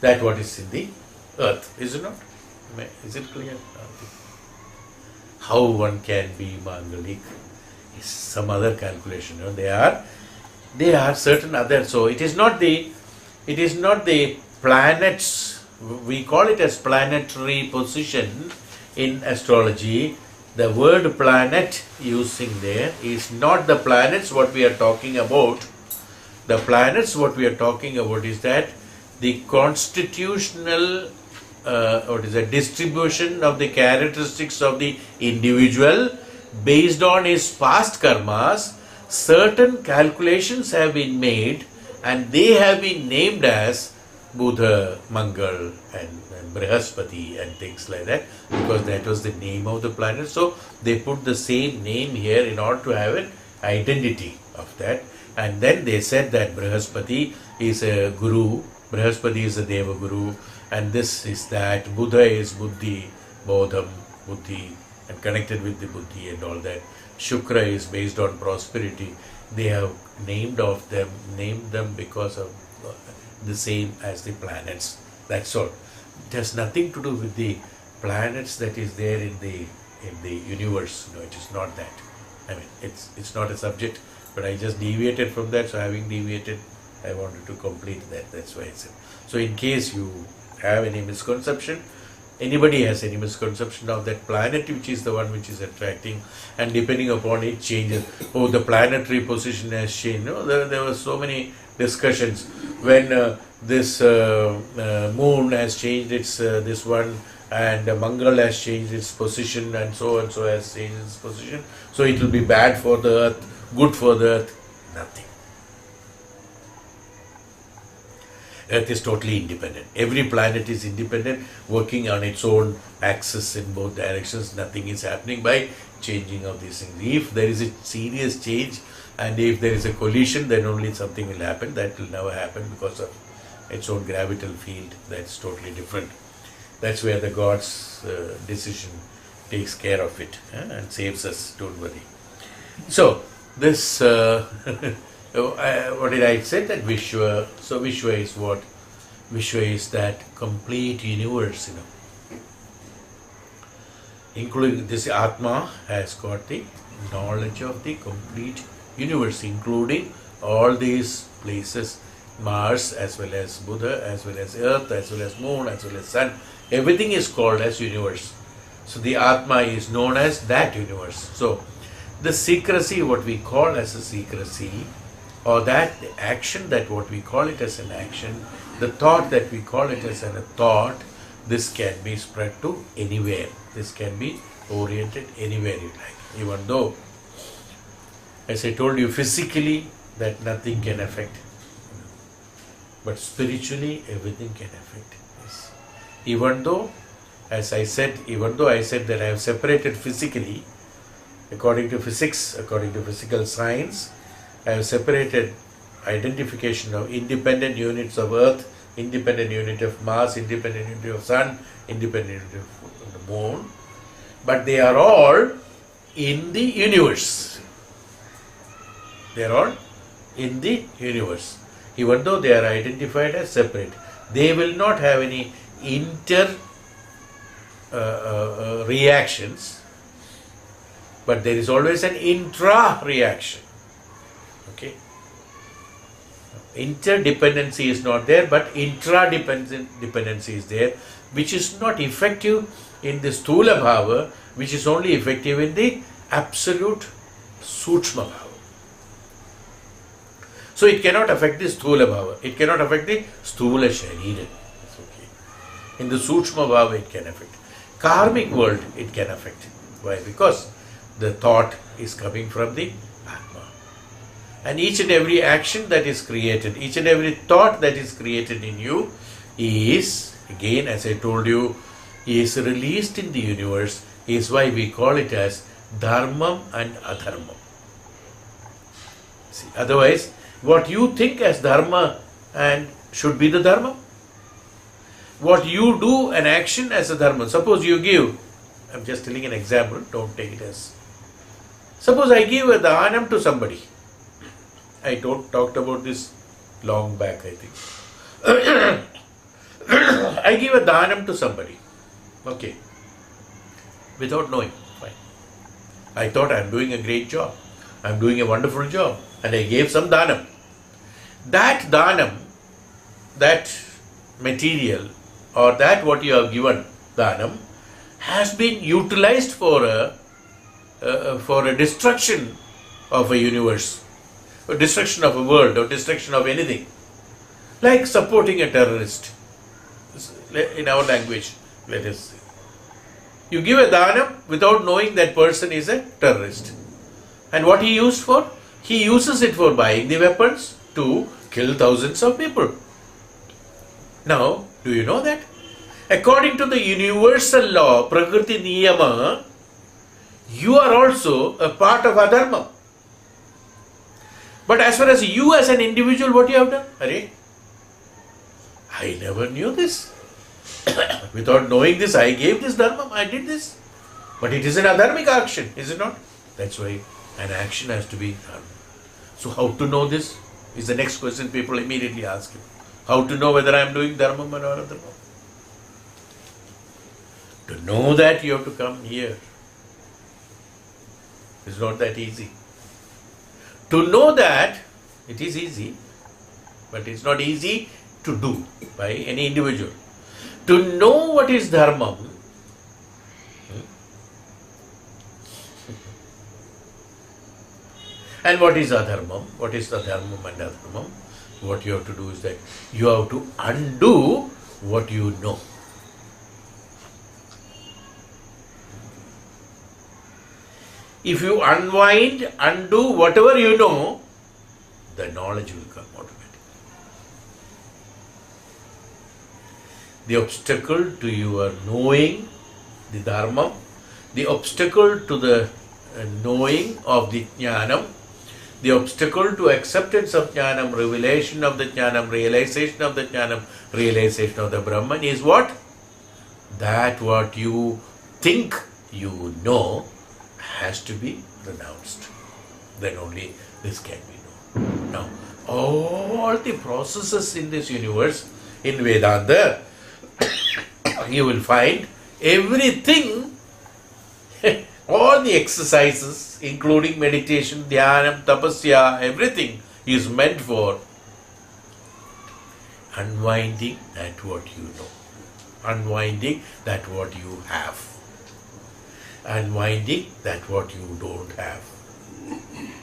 that what is in the Earth, is it not? Is it clear? How one can be Mangalik is some other calculation. They are certain other. So it is not the planets. We call it as planetary position in astrology. The word planet using there is not the planets what we are talking about. The planets what we are talking about is that the constitutional distribution of the characteristics of the individual based on his past karmas. Certain calculations have been made and they have been named as Buddha, Mangal and Brihaspati and things like that, because that was the name of the planet. So they put the same name here in order to have an identity of that. And then they said that Brihaspati is a guru, Brihaspati is a Deva Guru, and this is that, Buddha is Buddhi, Bodham, Buddhi, and connected with the Buddhi and all that. Shukra is based on prosperity. They have named them because of the same as the planets. That's all. It has nothing to do with the planets that is there in the universe. No, it is not that. It's not a subject, but I just deviated from that. So having deviated, I wanted to complete that. That's why I said. So in case you have any misconception, anybody has any misconception of that planet, which is the one which is attracting, and depending upon it changes. Oh, the planetary position has changed. No, there were so many discussions when this moon has changed its this one, and Mangal has changed its position, and so has changed its position. So it will be bad for the Earth, good for the Earth. Nothing. Earth is totally independent. Every planet is independent, working on its own axis in both directions. Nothing is happening by changing of these things. If there is a serious change and if there is a collision, then only something will happen. That will never happen because of its own gravitational field. That's totally different. That's where the God's decision takes care of it and saves us. Don't worry. So this. What did I say? That Vishwa. So Vishwa is what? Vishwa is that complete universe, Including this Atma has got the knowledge of the complete universe, including all these places, Mars as well as Buddha, as well as Earth, as well as Moon, as well as Sun. Everything is called as universe. So the Atma is known as that universe. So the secrecy, what we call as a secrecy, or that action, that what we call it as an action, the thought that we call it as a thought, this can be spread to anywhere. This can be oriented anywhere you like. Even though, as I told you, physically that nothing can affect, but spiritually everything can affect. Yes. Even though I said that I have separated physically, according to physics, according to physical science, I have separated identification of independent units of Earth, independent unit of Mars, independent unit of Sun, independent unit of the Moon, but they are all in the universe. They are all in the universe. Even though they are identified as separate, they will not have any inter reactions, but there is always an intra-reaction. Okay? Interdependency is not there, but intra-dependency is there, which is not effective in the sthula bhava, which is only effective in the absolute sukshma bhava. So it cannot affect the sthula bhava. It cannot affect the sthula sharira. It's okay. In the sukshma bhava it can affect. Karmic world it can affect. Why? Because the thought is coming from the Atma. And each and every action that is created, each and every thought that is created in you is, again as I told you, is released in the universe, is why we call it as Dharmam and Adharmam. See, otherwise, what you think as Dharma and should be the Dharma. What you do an action as a Dharma. Suppose you give, I'm just telling an example, don't take it as. Suppose I give a Dhanam to somebody. I talked about this long back, I think. I give a Dhanam to somebody. Okay. Without knowing. Fine. I thought I'm doing a great job. I'm doing a wonderful job. And I gave some Dhanam. That Dhanam, that material, or that what you have given Dhanam, has been utilized for a destruction of a universe, or destruction of a world, or destruction of anything. Like supporting a terrorist. In our language, let us say. You give a Dhanam without knowing that person is a terrorist. And what he used for? He uses it for buying the weapons to kill thousands of people. Now, do you know that? According to the universal law, Prakriti Niyama, you are also a part of Adharma. But as far as you as an individual, what you have done? Arey, I never knew this. Without knowing this, I gave this Dharma, I did this. But it is an adharmic action, is it not? That's why an action has to be done. So how to know this is the next question people immediately ask you. How to know whether I am doing Dharmam or Adharmam? To know that you have to come here. It's not that easy. To know that, it is easy, but it's not easy to do by any individual. To know what is Dharmam, and what is Adharmam, what is the Dharmam and Adharmam, what you have to do is that you have to undo what you know. If you unwind, undo whatever you know, the knowledge will come automatically. The obstacle to your knowing the Dharma, the obstacle to the knowing of the Jnanam, the obstacle to acceptance of Jnanam, revelation of the Jnanam, realization of the Jnanam, realization of the Brahman is what? That what you think you know has to be renounced. Then only this can be known. Now, all the processes in this universe, in Vedanta, you will find everything, all the exercises, including meditation, dhyana, tapasya, everything is meant for unwinding that what you know, unwinding that what you have, unwinding that what you don't have.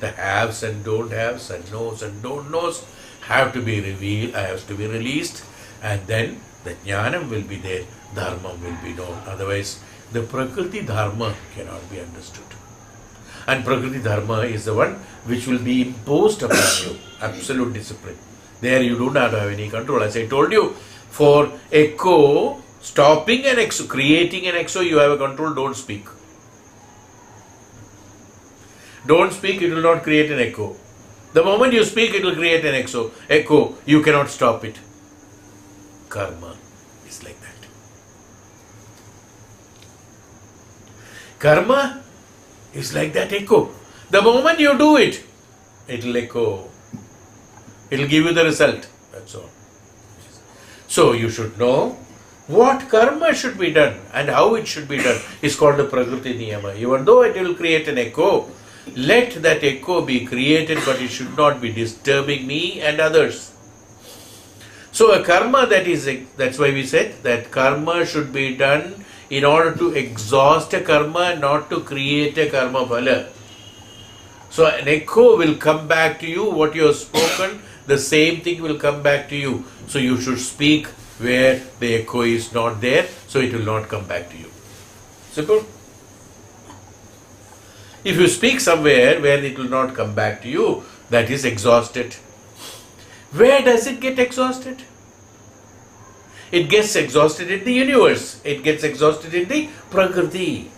The haves and don't haves and knows and don't knows have to be revealed, have to be released, and then the jnanam will be there, dharma will be known. Otherwise, the Prakriti Dharma cannot be understood. And Prakriti Dharma is the one which will be imposed upon you, absolute discipline. There you do not have any control. As I told you, for echo, stopping an echo, creating an echo, you have a control, don't speak. Don't speak, it will not create an echo. The moment you speak, it will create an echo. Echo, you cannot stop it. Karma is like that. Karma is like that echo. The moment you do it, it will echo. It will give you the result. That's all. So you should know What karma should be done and how it should be done is called the Prakriti Niyama. Even though it will create an echo, let that echo be created, but it should not be disturbing me and others. So a karma that's why we said that karma should be done in order to exhaust a karma, not to create a karma phala. So an echo will come back to you, what you have spoken, the same thing will come back to you. So you should speak where the echo is not there, so it will not come back to you. Simple. If you speak somewhere where it will not come back to you, that is exhausted. Where does it get exhausted? It gets exhausted in the universe. It gets exhausted in the Prakriti.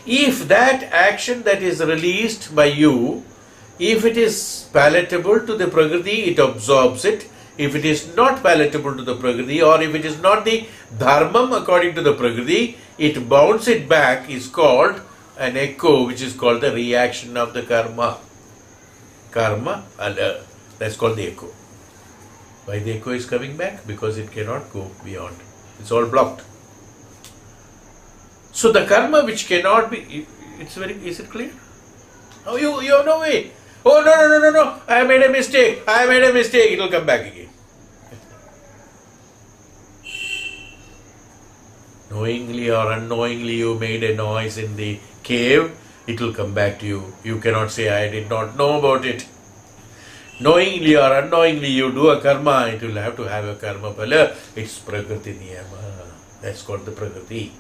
If that action that is released by you, if it is palatable to the Prakriti, it absorbs it. If it is not palatable to the Prakriti, or if it is not the Dharmam according to the Prakriti, it bounces it back, is called an echo, which is called the reaction of the karma. Karma, that's called the echo. Why the echo is coming back? Because it cannot go beyond. It's all blocked. So the karma which cannot be, is it clear? Oh, you have no way. Oh, no, I made a mistake. It will come back again. Knowingly or unknowingly you made a noise in the cave, it will come back to you. You cannot say, I did not know about it. Knowingly or unknowingly you do a karma, it will have to have a karma phala. It's Prakriti Niyama. That's called the Prakriti.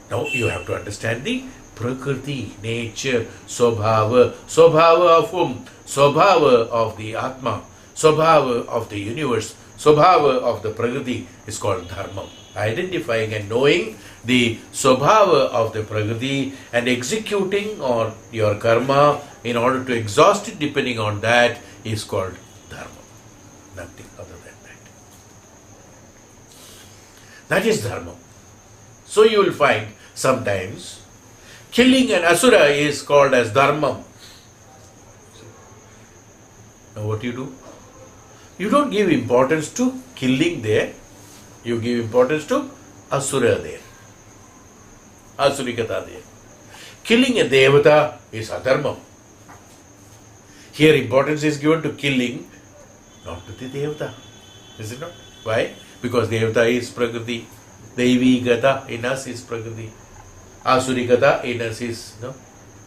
Now you have to understand the Prakriti, nature, swabhava. Swabhava of whom? Swabhava of the Atma. Swabhava of the universe. Swabhava of the Prakriti is called Dharmam. Identifying and knowing the swabhava of the Prakriti and executing on your karma in order to exhaust it depending on that is called Dharma. Nothing other than that. That is Dharma. So you will find sometimes killing an asura is called as Dharmam. Now what you do? You don't give importance to killing there. You give importance to asura there. Asurikata there. Killing a devata is adharma. Here importance is given to killing, not to the devata. Is it not? Why? Because devata is Prakriti. Devi gata in us is Prakriti. Asurikata in us is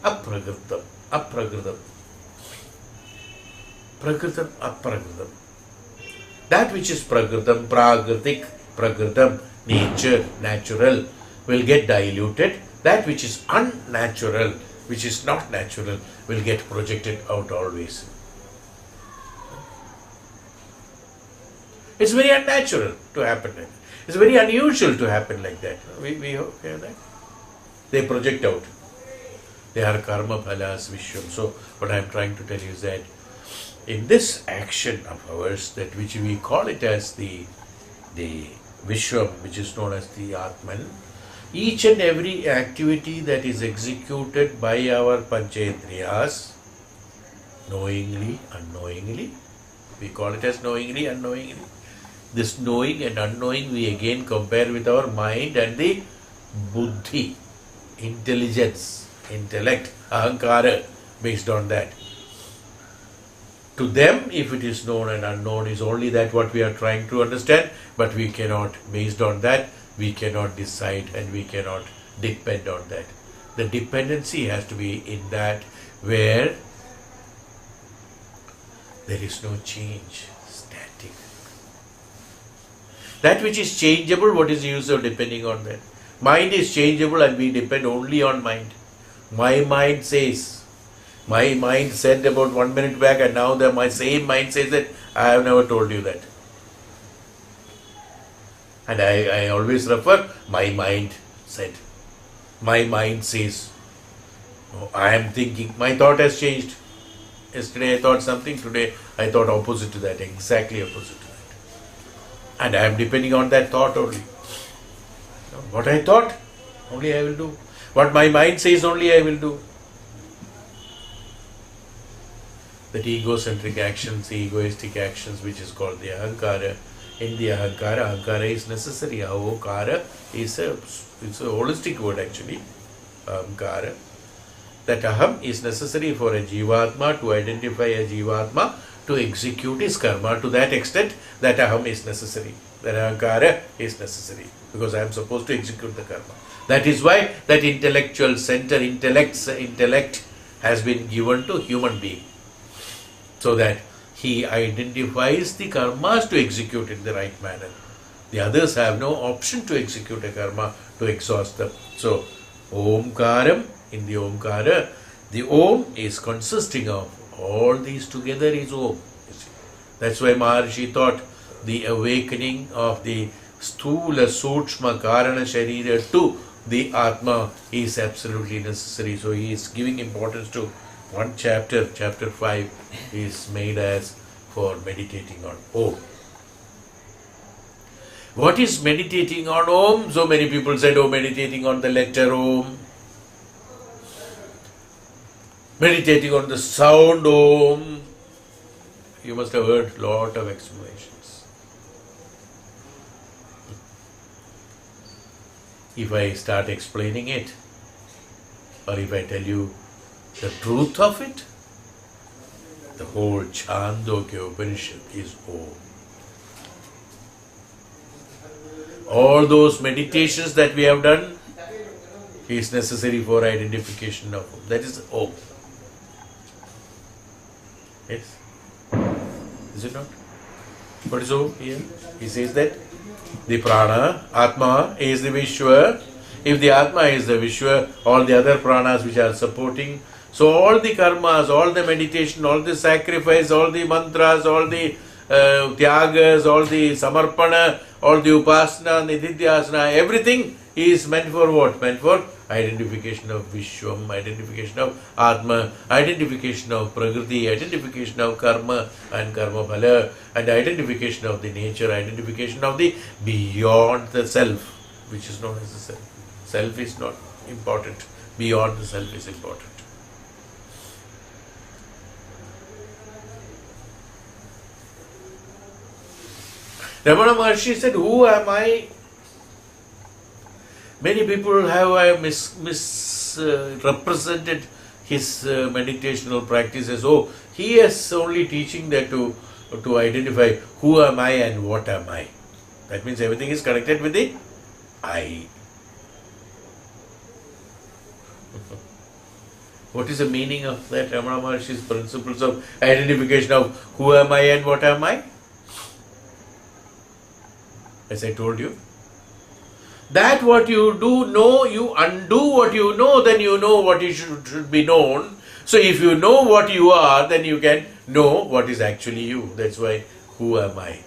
Aprakritam. Aprakritam. Prakritam, Aprakritam. That which is Prakritam, Prakritik, Prakritam, nature, natural, will get diluted. That which is unnatural, which is not natural, will get projected out always. It's very unnatural to happen like that. It's very unusual to happen like that. We okay that? They project out. They are karma phalas Viswam. So what I am trying to tell you is that in this action of ours, that which we call it as the Viswam, which is known as the Atman, each and every activity that is executed by our Panchendriyas, knowingly, unknowingly, we call it as knowingly, unknowingly. This knowing and unknowing we again compare with our mind and the buddhi, intelligence, intellect, ahankara, based on that. To them, if it is known and unknown, is only that what we are trying to understand, but we cannot, based on that, we cannot decide and we cannot depend on that. The dependency has to be in that where there is no change, static. That which is changeable, what is the use of depending on that? Mind is changeable and we depend only on mind. My mind says, my mind said about 1 minute back and now my same mind says that I have never told you that. And I always refer, my mind said. My mind says. Oh, I am thinking. My thought has changed. Yesterday I thought something, today I thought opposite to that, exactly opposite to that. And I am depending on that thought only. What I thought, only I will do. What my mind says, only I will do. That egocentric actions, the egoistic actions, which is called the ahankara, in the ahankara. Ahankara is necessary. Ahokara is it's a holistic word actually. Ahankara. That aham is necessary for a jivatma to identify a jivatma to execute his karma. To that extent, that aham is necessary. That ahankara is necessary because I am supposed to execute the karma. That is why that intellectual center, intellect has been given to human being, so that he identifies the karmas to execute in the right manner. The others have no option to execute a karma to exhaust them. So, Omkaram, in the Omkara, the Om is consisting of all these together is Om. That's why Maharshi thought the awakening of the sthula, sukshma, karana, sharira to the Atma is absolutely necessary. So he is giving importance to one chapter, chapter 5 is made as for meditating on Om. What is meditating on Om? So many people said, oh, meditating on the letter Om. Meditating on the sound Om. You must have heard a lot of explanations. If I start explaining it, or if I tell you the truth of it, the whole Chhandogya Upanishad is Om. All those meditations that we have done is necessary for identification of Om. That is Om. Yes? Is it not? What is Om here? He says that the Praana, Atma is the Vishwa. If the Atma is the Vishwa, all the other Pranas which are supporting, so all the karmas, all the meditation, all the sacrifice, all the mantras, all the tyagas, all the samarpana, all the upasana, nididhyasana, everything is meant for what? Meant for identification of Viswam, identification of Atma, identification of Prakriti, identification of karma and karma phala, and identification of the nature, identification of the beyond the self, which is known as the self. Self is not important, beyond the self is important. Ramana Maharshi said, who am I? Many people have misrepresented his meditational practices. Oh, he is only teaching that to identify who am I and what am I. That means everything is connected with the I. What is the meaning of that Ramana Maharshi's principles of identification of who am I and what am I? As I told you, that what you do know, you undo what you know, then you know what is should be known. So if you know what you are, then you can know what is actually you. That's why, who am I?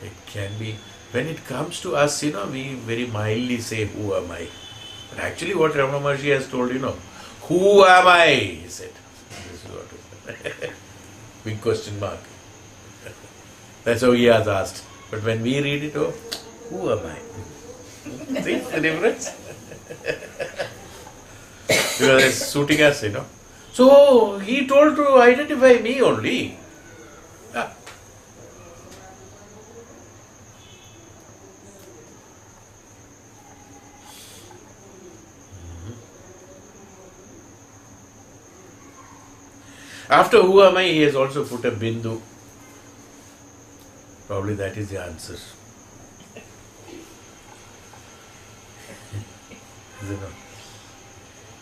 It can be, when it comes to us, we very mildly say, who am I? But actually what Ramana Maharshi has told, who am I? He said. This is what big question mark. That's how he has asked. But when we read it, oh, who am I? See the difference? Because it's suiting us, So he told to identify me only. Ah. After who am I, he has also put a bindu. Probably that is the answer.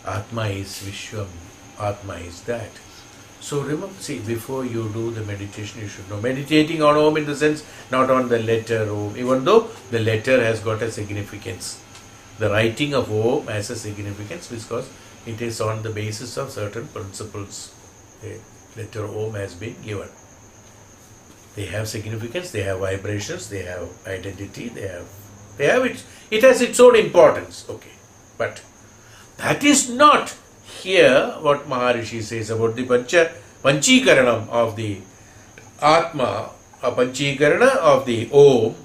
Atma is Viswam. Atma is that. So remember, see, before you do the meditation, you should know. Meditating on Om in the sense, not on the letter Om, even though the letter has got a significance. The writing of Om has a significance because it is on the basis of certain principles. The letter Om has been given. They have significance, they have vibrations, they have identity, they have it has its own importance. Okay. But that is not here what Maharishi says about the Panchikaranam of the Atma, a Panchikarana of the Om,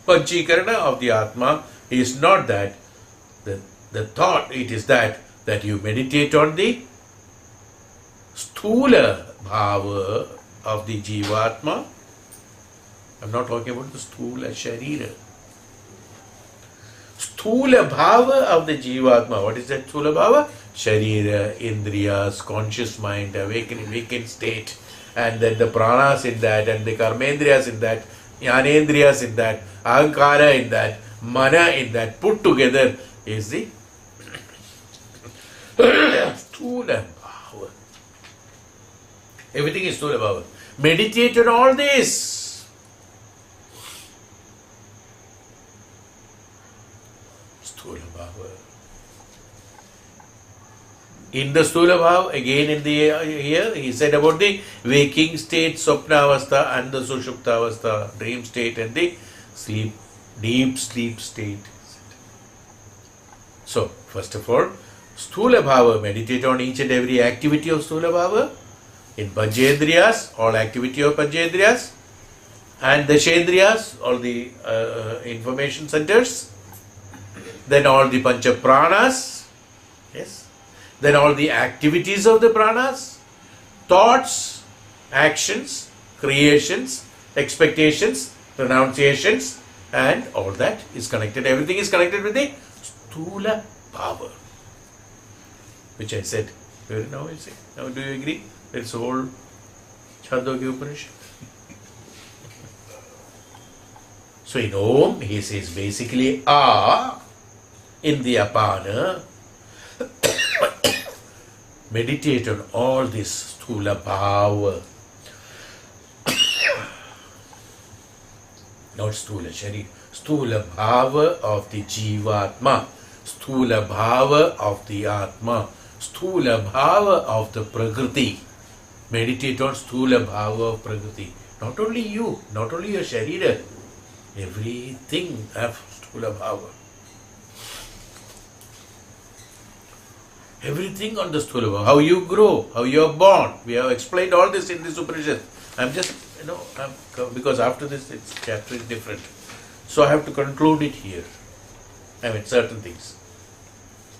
Panchikarana of the Atma is not that. The thought, it is that you meditate on the sthula bhava of the jivatma. I'm not talking about the sthula sharira. Sthula bhava of the jivatma. What is that sthula bhava? Sharira, indriyas, conscious mind, awakened state, and then the pranas in that, and the karmendriyas in that, jnanendriyas in that, ahankara in that, mana in that, put together is the sthula bhava. Everything is sthula bhava. Meditate on all this. Sthula bhava. In the sthula bhava, again in the here, he said about the waking state, swapnavastha, and the sushuptavastha, dream state, and the sleep, deep sleep state. So, first of all, sthula bhava, meditate on each and every activity of sthula bhava. In Panchedriyas, all activity of Panchedriyas, and the Shendriyas, all the information centers, then all the Pancha Pranas, yes, then all the activities of the Pranas, thoughts, actions, creations, expectations, renunciations, and all that is connected. Everything is connected with the sthula bhava, which I said. Now you see. Now do you agree? It's whole Chhandogya Upanishad. So in Om, he says basically A, in the Apana, meditate on all this sthula bhava. Not sthula shari, sthula bhava of the jivatma, sthula bhava of the atma, sthula bhava of the prakriti. Meditate on sthula bhava of prakriti. Not only you, not only your sharira, everything have sthula bhava. Everything on the sthula bhava. How you grow, how you are born. We have explained all this in this Upanishad. I'm just, because after this chapter is different. So I have to conclude it here. Certain things.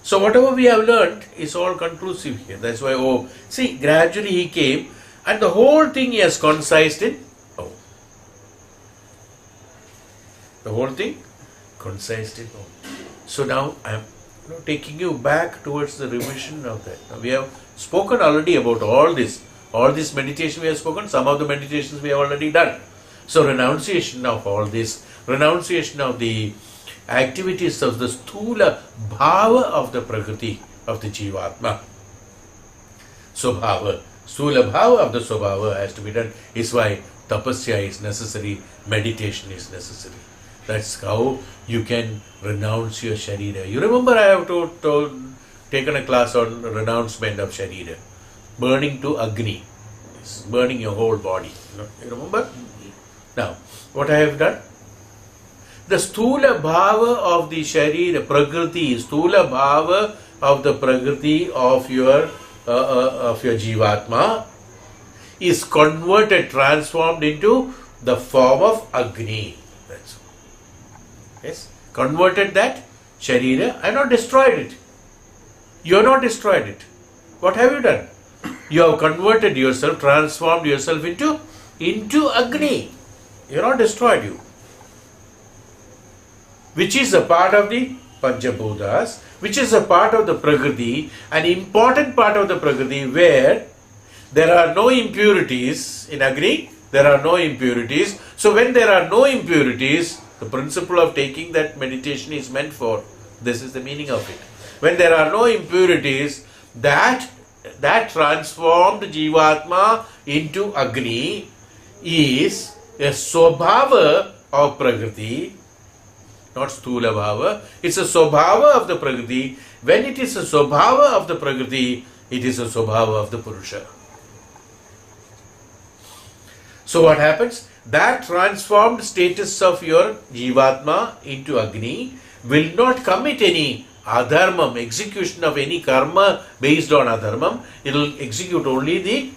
So whatever we have learned is all conclusive here. That's why, see, gradually he came and the whole thing he has concised in Om. The whole thing concised in Om. So now I am taking you back towards the revision of that. Now we have spoken already about all this. All this meditation we have spoken, some of the meditations we have already done. So renunciation of all this, renunciation of the activities of the sthula bhava of the prakriti, of the jivatma. Swabhava, sthula bhava of the swabhava has to be done. Is why tapasya is necessary, meditation is necessary. That's how you can renounce your sharira. You remember I have taken a class on renouncement of sharira. Burning to Agni. It's burning your whole body. You remember? Now, what I have done? The sthula bhava of the sharira, prakriti, sthula bhava of the prakriti of your jivatma is converted, transformed into the form of Agni. That's all. Yes? Converted that sharira. I have not destroyed it. You have not destroyed it. What have you done? You have converted yourself, transformed yourself into Agni. You have not destroyed you. Which is a part of the Panchabhutas, which is a part of the Prakriti, an important part of the Prakriti where there are no impurities in Agni, there are no impurities. So when there are no impurities, the principle of taking that meditation is meant for. This is the meaning of it. When there are no impurities, that transformed Jivatma into Agni is a swabhava of Prakriti, not sthula bhava. It's a swabhava of the Prakriti. When it is a swabhava of the Prakriti, it is a swabhava of the Purusha. So what happens? That transformed status of your Jivatma into Agni will not commit any adharmam, execution of any karma based on adharmam. It will execute only the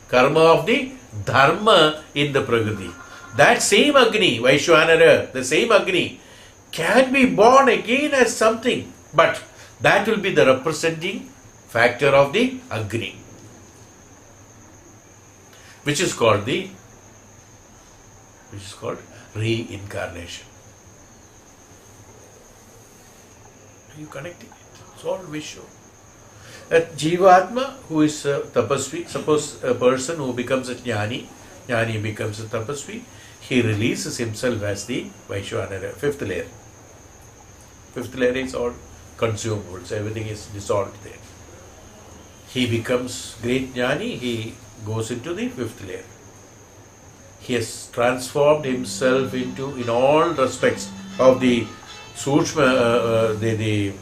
karma of the dharma in the Prakriti. That same Agni, Vaishwanara, the same Agni, can be born again as something, but that will be the representing factor of the Agni. which is called reincarnation. Are you connecting it? It's all Viswam. A Jivatma who is a tapasvi, suppose a person who becomes a jnani becomes a tapasvi, he releases himself as the Vaishwanara, fifth layer. Fifth layer is all consumable, so everything is dissolved there. He becomes great jnani, he goes into the fifth layer. He has transformed himself into, in all respects of the Sukshma, the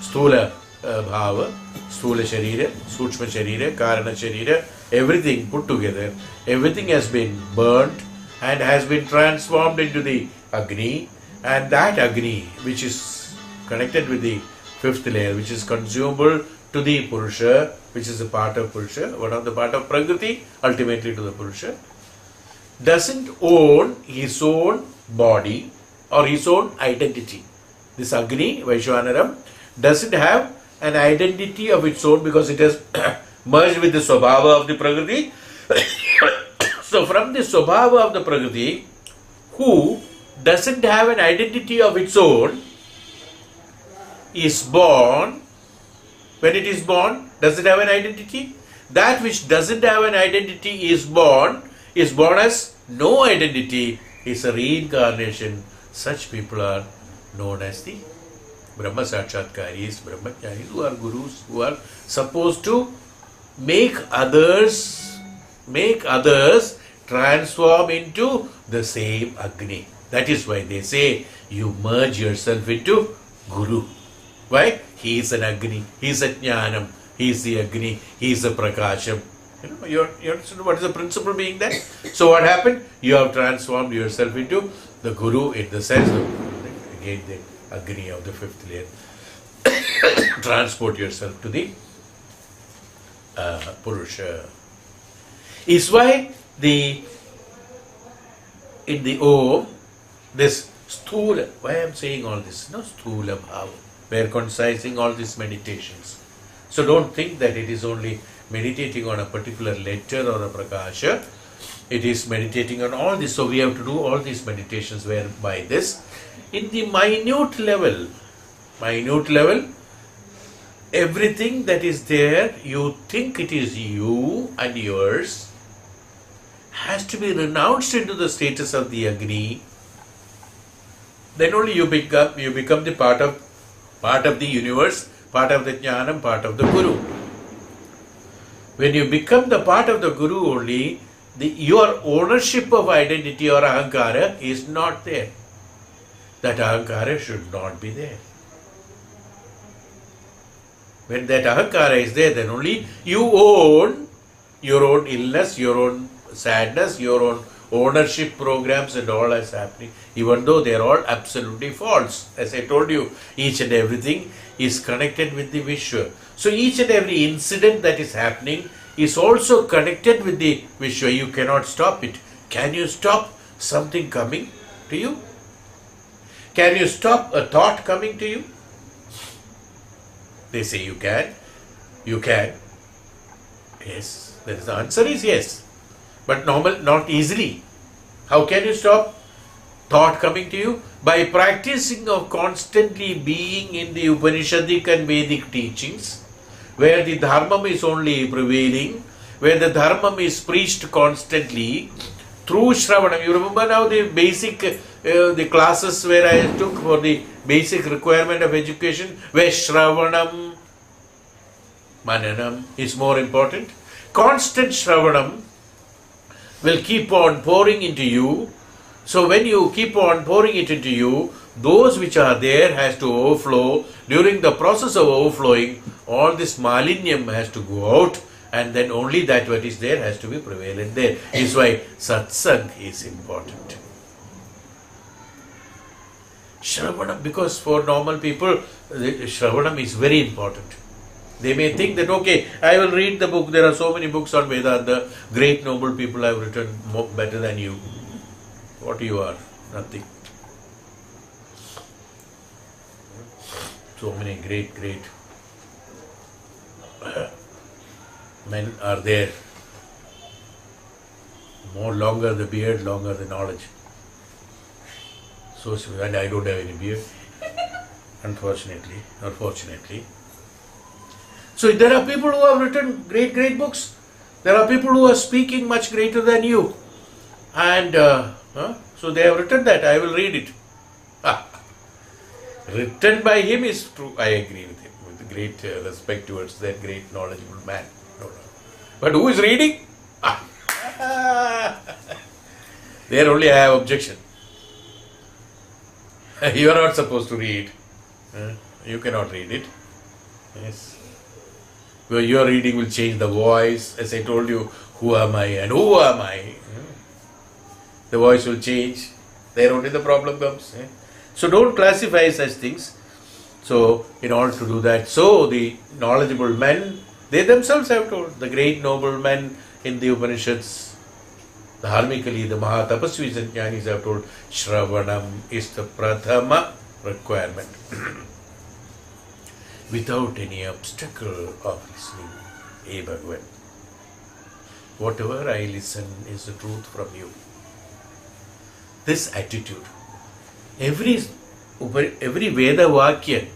sthula bhava, sthula sharira, Sukshma sharira, Karana sharira, everything put together, everything has been burnt and has been transformed into the Agni, and that Agni, which is connected with the fifth layer, which is consumable to the Purusha, which is a part of Purusha, one of the part of Prakriti, ultimately to the Purusha, doesn't own his own body or his own identity. This Agni, Vaishwanaram, doesn't have an identity of its own because it has merged with the swabhava of the Prakriti. So from the swabhava of the Prakriti, who doesn't have an identity of its own, is born. When it is born, does it have an identity? That which doesn't have an identity is born as no identity, is a reincarnation. Such people are known as the Brahma Sakshatkaris, Brahmacharis, who are gurus, who are supposed to make others transform into the same Agni. That is why they say you merge yourself into Guru. Why? He is an Agni, he is a Jnanam, he is the Agni, he is a Prakasham. You understand what is the principle being there? So what happened? You have transformed yourself into the Guru in the sense of, again, the Agni of the fifth layer. Transport yourself to the Purusha. Is why in the Om, this sthula, why I am saying all this? No, sthula bhava. We are concising all these meditations. So don't think that it is only meditating on a particular letter or a prakasha. It is meditating on all this. So we have to do all these meditations whereby this, in the minute level, everything that is there, you think it is you and yours, has to be renounced into the status of the Agni. Then only you become the part of the universe, part of the Jnanam, part of the Guru. When you become the part of the Guru only, your ownership of identity or ahankara is not there. That ahankara should not be there. When that ahankara is there, then only you own your own illness, your own sadness, your own ownership programs and all is happening, even though they are all absolutely false. As I told you, each and everything is connected with the Vishwa. So each and every incident that is happening is also connected with the Vishwa. You cannot stop it. Can you stop something coming to you? Can you stop a thought coming to you? They say you can. You can. Yes. The answer is yes. But not easily. How can you stop thought coming to you? By practicing of constantly being in the Upanishadic and Vedic teachings, where the Dharmam is only prevailing, where the Dharmam is preached constantly through Shravanam. You remember now the basic, the classes where I took for the basic requirement of education, where Shravanam, Mananam is more important. Constant Shravanam will keep on pouring into you. So when you keep on pouring it into you, those which are there has to overflow. During the process of overflowing, all this malinyam has to go out, and then only that what is there has to be prevalent there. Is why satsang is important. Shravanam, because for normal people, Shravanam is very important. They may think that, okay, I will read the book. There are so many books on Vedanta. Great noble people have written better than you. What you are? Nothing. So many great men are there. More longer the beard, longer the knowledge. So, and I don't have any beard, unfortunately, or fortunately. So there are people who have written great, great books. There are people who are speaking much greater than you. And so they have written that. I will read it. Written by him is true. I agree with him. With great respect towards that great knowledgeable man. No. But who is reading? There only I have objection. You are not supposed to read. You cannot read it. Yes. Well, your reading will change the voice. As I told you, who am I and who am I? The voice will change. There only the problem comes. So don't classify such things. So in order to do that, so the knowledgeable men, they themselves have told, the great noble men in the Upanishads, dharmically, the Mahatapasvis and Jnanis have told, Shravanam is the prathama requirement. Without any obstacle of listening, Hey Bhagavan, whatever I listen is the truth from you. This attitude, every Veda Vakya,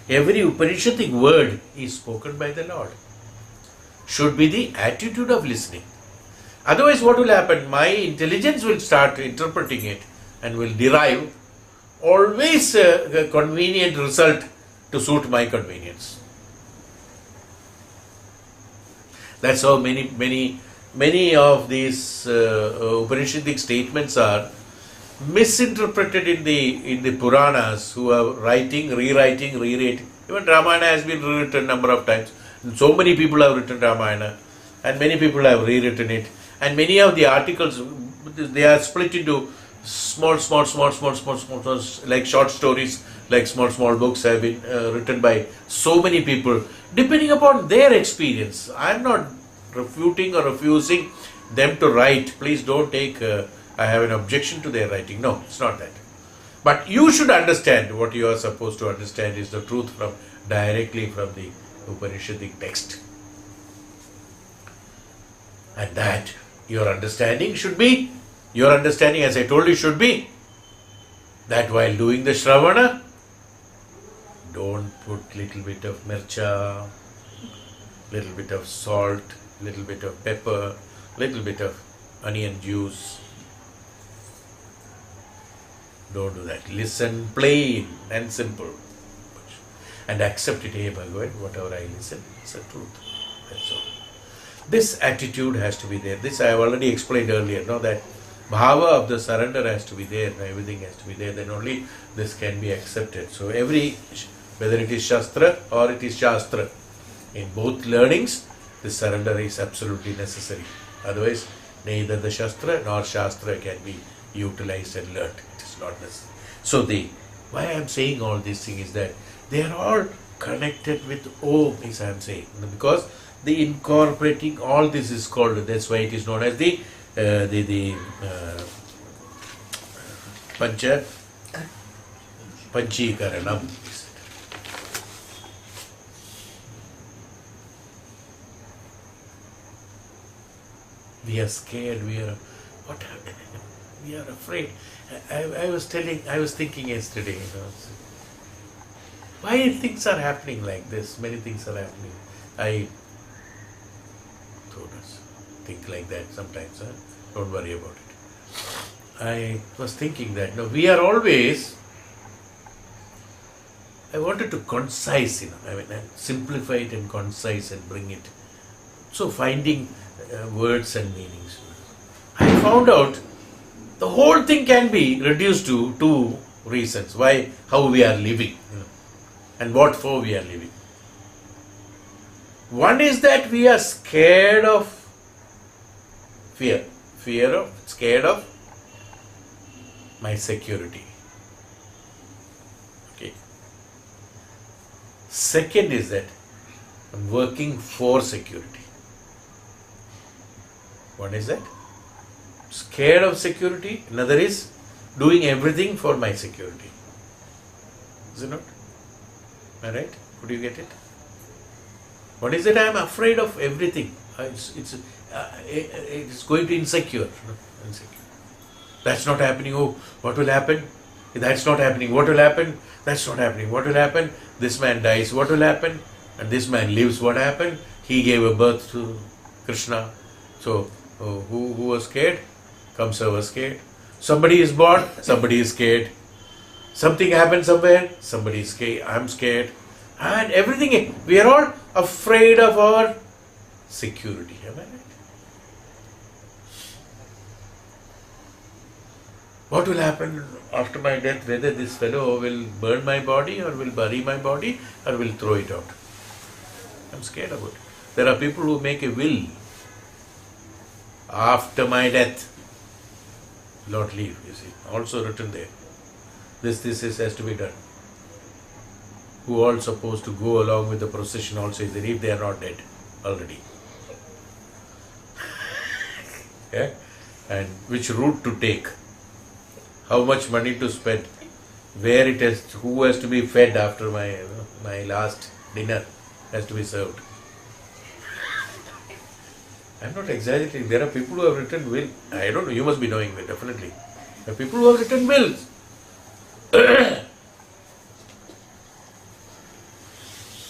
every Upanishadic word is spoken by the Lord, should be the attitude of listening. Otherwise, what will happen? My intelligence will start interpreting it and will derive always a convenient result to suit my convenience. That's how many of these Upanishadic statements are misinterpreted in the Puranas, who are writing, rewriting. Even Ramayana has been rewritten a number of times. And so many people have written Ramayana, and many people have rewritten it. And many of the articles, they are split into small, like short stories, like small books have been written by so many people, depending upon their experience. I am not refuting or refusing them to write. Please don't take, I have an objection to their writing. No, it's not that. But you should understand what you are supposed to understand is the truth directly from the Upanishadic text. And that your understanding, as I told you, should be that while doing the Shravana, don't put little bit of mircha, little bit of salt, little bit of pepper, little bit of onion juice. Don't do that. Listen plain and simple. And accept it, hey Bhagavan, whatever I listen, it's the truth. That's all. This attitude has to be there. This I have already explained earlier, that bhava of the surrender has to be there, everything has to be there, then only this can be accepted. So whether it is Shastra or it is Shastra, in both learnings, this surrender is absolutely necessary. Otherwise, neither the Shastra nor Shastra can be utilized and learnt. It is not necessary. So why I am saying all these things is that they are all connected with Om, as I am saying. Because the incorporating all this is called, that's why it is known as the Panchikaranam. We are scared, we are afraid. I was thinking yesterday, why things are happening like this? Many things are happening. I think like that sometimes. Don't worry about it. I was thinking that we are always. I wanted to concise, simplify it and concise and bring it. So finding words and meanings. I found out the whole thing can be reduced to two reasons. How we are living, and what for we are living. One is that we are scared of scared of my security. Okay. Second is that I'm working for security. One is that scared of security. Another is doing everything for my security. Is it not? Am I right? Could you get it? What is it? I am afraid of everything. it is going to insecure. Insecure. That's not happening. Oh, what will happen? That's not happening. What will happen? That's not happening. What will happen? This man dies. What will happen? And this man lives. What happened? He gave a birth to Krishna. So, who was scared? Kamsa was scared. Somebody is born. Somebody is scared. Something happened somewhere. Somebody is scared. I'm scared. And everything. We are all afraid of our security. Am I right? What will happen after my death? Whether this fellow will burn my body or will bury my body or will throw it out. I'm scared about it. There are people who make a will. After my death, Lord leave, you see. Also written there. This has to be done. Who all supposed to go along with the procession also is there if they are not dead already. Yeah? And which route to take. How much money to spend, where it has, who has to be fed after my last dinner has to be served. I'm not exaggerating. There are people who have written will. I don't know. You must be knowing it definitely. There are people who have written wills.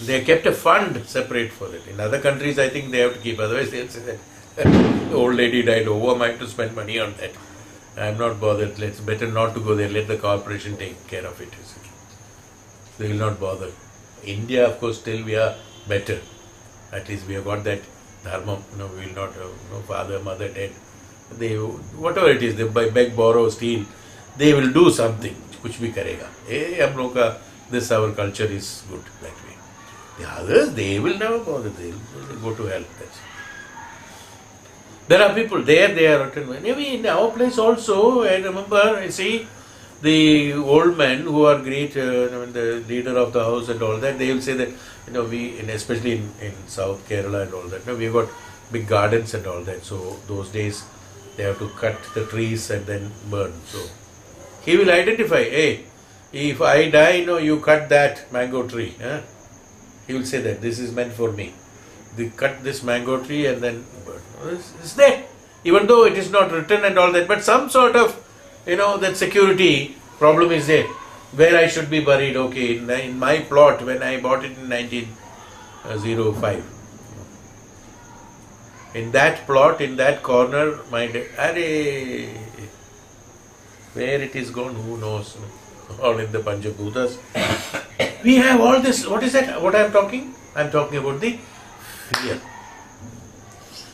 They have kept a fund separate for it. In other countries, I think they have to keep. Otherwise, they'll say that the old lady died. Oh, who am I to spend money on that? I'm not bothered. It's better not to go there. Let the corporation take care of it. They will not bother. India, of course, still we are better. At least we have got that Dharmam. We will not have father, mother dead. They, whatever it is, they beg, borrow, steal. They will do something. Kuch bhi karega. Hum log ka, this our culture is good that way. The others, they will never bother. They will go to hell. That's it. There are people there, they are written. Maybe in our place also, I remember, I see the old men who are great, the leader of the house and all that, they will say that, we, especially in South Kerala and all that, we got big gardens and all that. So those days, they have to cut the trees and then burn. So he will identify, hey, if I die, you cut that mango tree. He will say that this is meant for me. They cut this mango tree and then burn. It's there. Even though it is not written and all that, but some sort of, that security problem is there. Where I should be buried, okay, in my plot when I bought it in 1905. In that plot, in that corner, where it is gone, who knows? All in the Panchabhutas. We have all this. What is that? What I am talking? I am talking about the fear.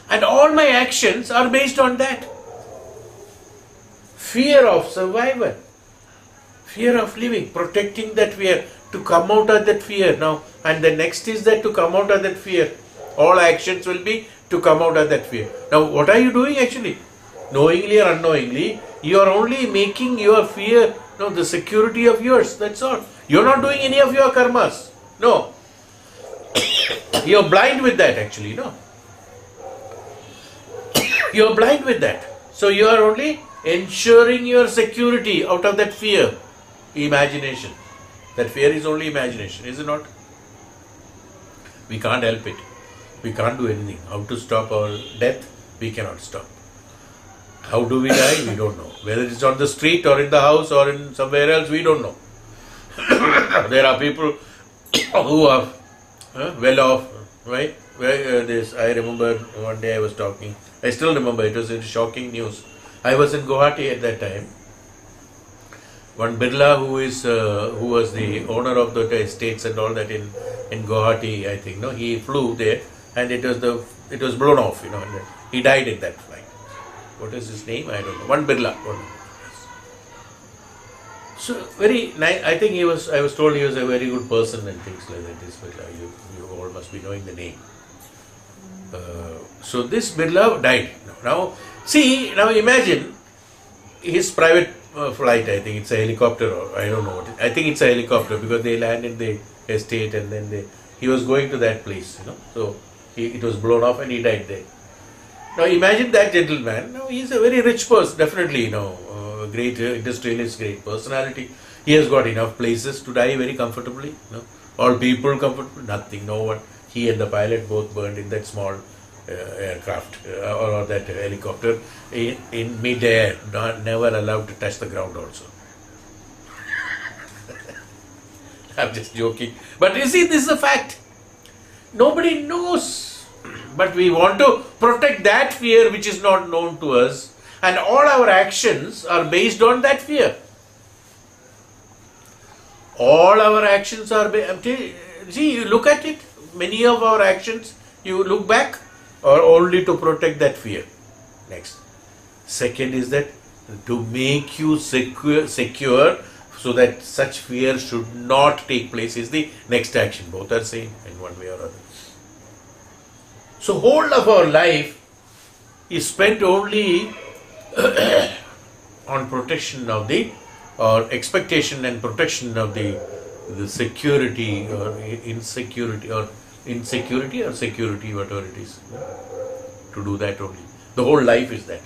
And all my actions are based on that. Fear of survival. Fear of living. Protecting that fear. To come out of that fear. Now, and the next is that to come out of that fear. All actions will be to come out of that fear. Now, what are you doing actually? Knowingly or unknowingly, you are only making your fear, the security of yours. That's all. You are not doing any of your karmas. No. You are blind with that actually, You are blind with that. So you are only ensuring your security out of that fear. Imagination. That fear is only imagination, is it not? We can't help it. We can't do anything. How to stop our death? We cannot stop. How do we die? We don't know. Whether it's on the street or in the house or in somewhere else, we don't know. There are people who are well off, right? I remember one day I was talking. I still remember, it was a shocking news. I was in Guwahati at that time. One Birla who was the owner of the estates and all that in Guwahati, I think, he flew there and it was blown off, and he died in that flight. What is his name? I don't know. One Birla. So very nice. I think I was told he was a very good person and things like that. This Birla, you all must be knowing the name. So this Birla died. Now imagine his private flight. I think it's a helicopter or I don't know what. I think it's a helicopter because they land in the estate and then he was going to that place. So it was blown off and he died there. Now imagine that gentleman. Now he is a very rich person, definitely. Great industrialist, great personality. He has got enough places to die very comfortably. All people comfortable. Nothing. No one. He and the pilot both burned in that small aircraft or that helicopter in mid-air, never allowed to touch the ground also. I'm just joking. But you see, this is a fact. Nobody knows. But we want to protect that fear which is not known to us. And all our actions are based on that fear. All our actions are see, you look at it, many of our actions, you look back, are only to protect that fear. Next. Second is that to make you secure so that such fear should not take place is the next action. Both are same in one way or other. So whole of our life is spent only on protection of the, or expectation and protection of the security or insecurity or security, whatever it is. To do that only. The whole life is that.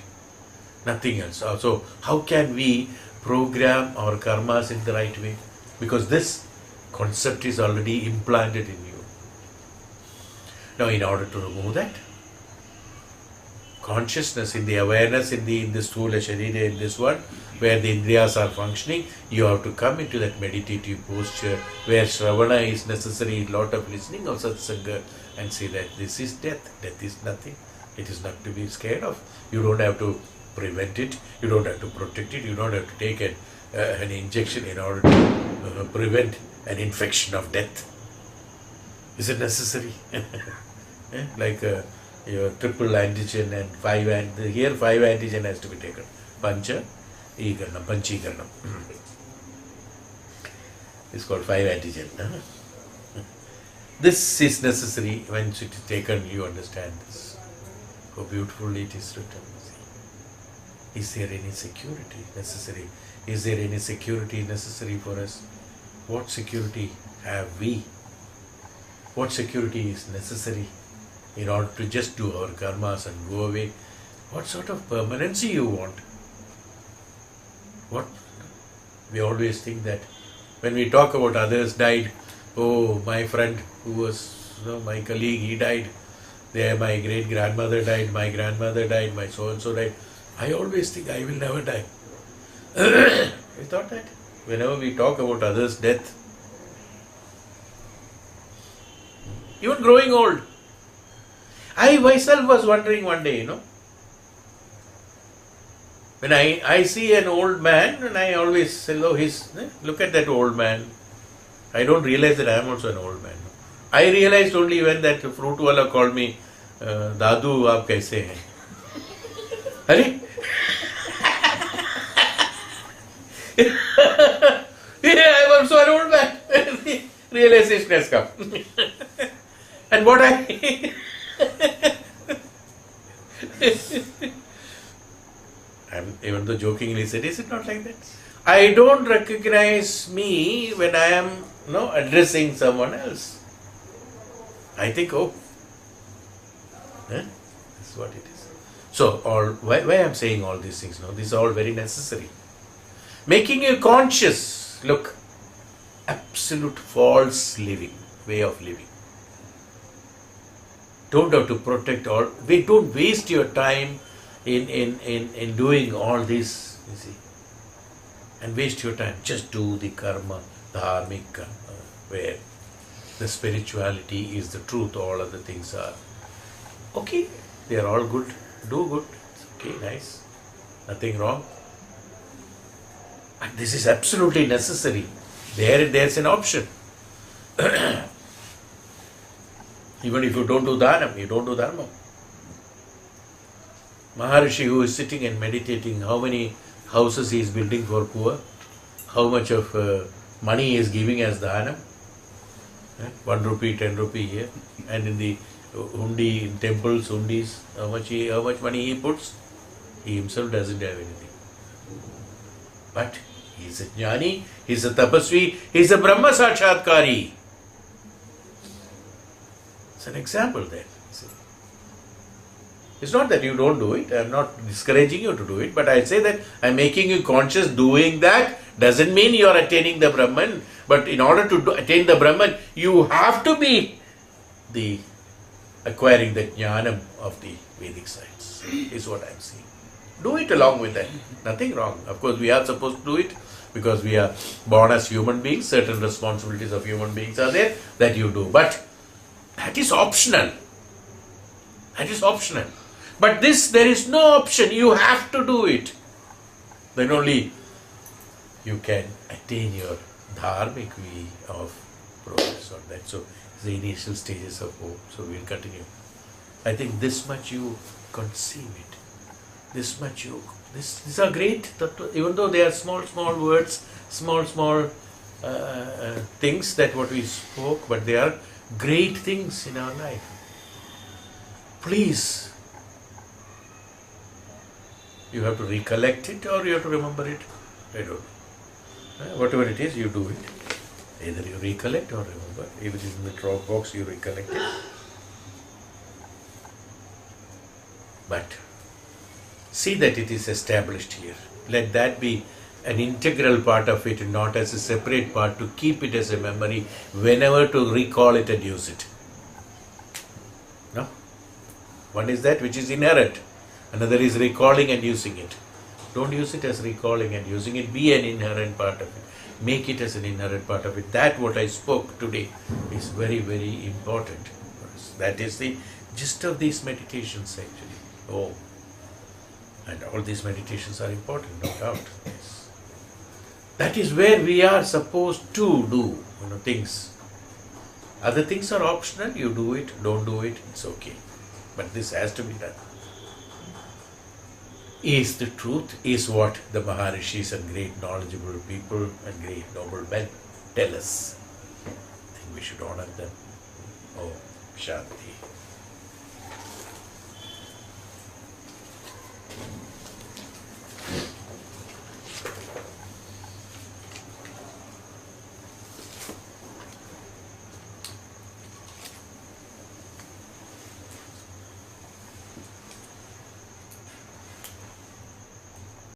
Nothing else. So how can we program our karmas in the right way? Because this concept is already implanted in you. Now, in order to remove that, consciousness in the awareness in the sthula sharira, in this one, where the indriyas are functioning, you have to come into that meditative posture where shravana is necessary, lot of listening of satsanga, and say that this is death. Death is nothing. It is not to be scared of. You don't have to prevent it. You don't have to protect it. You don't have to take an injection in order to prevent an infection of death. Is it necessary? Like your triple antigen and here 5 antigen has to be taken. Panchikaranam. It's called 5 antigen. This is necessary. When it is taken, you understand this. How beautifully it is written. Is there any security necessary? Is there any security necessary for us? What security have we? What security is necessary in order to just do our karmas and go away? What sort of permanency you want? What? We always think that when we talk about others died, oh, my friend who was, my colleague, he died. There, my great grandmother died, my grandmother died, my so and so died. I always think I will never die. You thought that? Whenever we talk about others' death, even growing old. I myself was wondering one day, when I see an old man, and I always say, look at that old man. I don't realize that I am also an old man. I realized only when that fruit wala called me, Dadu, aap kaise hain? Are? Yeah, I am also an old man. Realization has come. And what I even though jokingly said, is it not like that? I don't recognize me when I am addressing someone else. I think, this is what it is. So, why I am saying all these things? These are all very necessary. Making you conscious, look, absolute false living, way of living. Don't have to protect all. Don't waste your time in doing all this, you see. And waste your time. Just do the karma, dharmic karma, where the spirituality is the truth, all other things are. Okay, they are all good. Do good. Okay, nice. Nothing wrong. And this is absolutely necessary. There's an option. Even if you don't do Dharmam, you don't do Dharmam. Maharishi who is sitting and meditating, how many houses he is building for poor, how much of money he is giving as Dhanam, 1 rupee, 10 rupee here, and in the hundi, in temples, hundis, how much money he puts, he himself doesn't have anything. But he is a jnani, he is a tapasvi, he is a Brahma Sakshatkari. It's an example there. See. It's not that you don't do it, I am not discouraging you to do it, but I say that I am making you conscious. Doing that doesn't mean you are attaining the Brahman, but in order to attain the Brahman, you have to be the acquiring the jnanam of the Vedic science, is what I'm saying. Do it along with that. Nothing wrong. Of course, we are supposed to do it because we are born as human beings. Certain responsibilities of human beings are there that you do. But that is optional. That is optional. But this, there is no option. You have to do it. Then only you can attain your dharmic way of progress on that. So, the initial stages of hope. So, we'll continue. I think this much you conceive it. This much you, these are great, even though they are small words, small things that what we spoke, but they are great things in our life. Please, you have to recollect it or you have to remember it. I don't know. Whatever it is, you do it. Either you recollect or remember. If it is in the drop box, you recollect it. But see that it is established here. Let that be an integral part of it, not as a separate part, to keep it as a memory whenever to recall it and use it. No? One is that which is inherent. Another is recalling and using it. Don't use it as recalling and using it. Be an inherent part of it. Make it as an inherent part of it. That what I spoke today is very, very important. That is the gist of these meditations actually. Oh. And all these meditations are important, no doubt. Yes. That is where we are supposed to do, things. Other things are optional. You do it, don't do it, it's okay. But this has to be done. Is the truth, is what the Maharishis and great knowledgeable people and great noble men tell us. I think we should honor them. Oh, Shanti.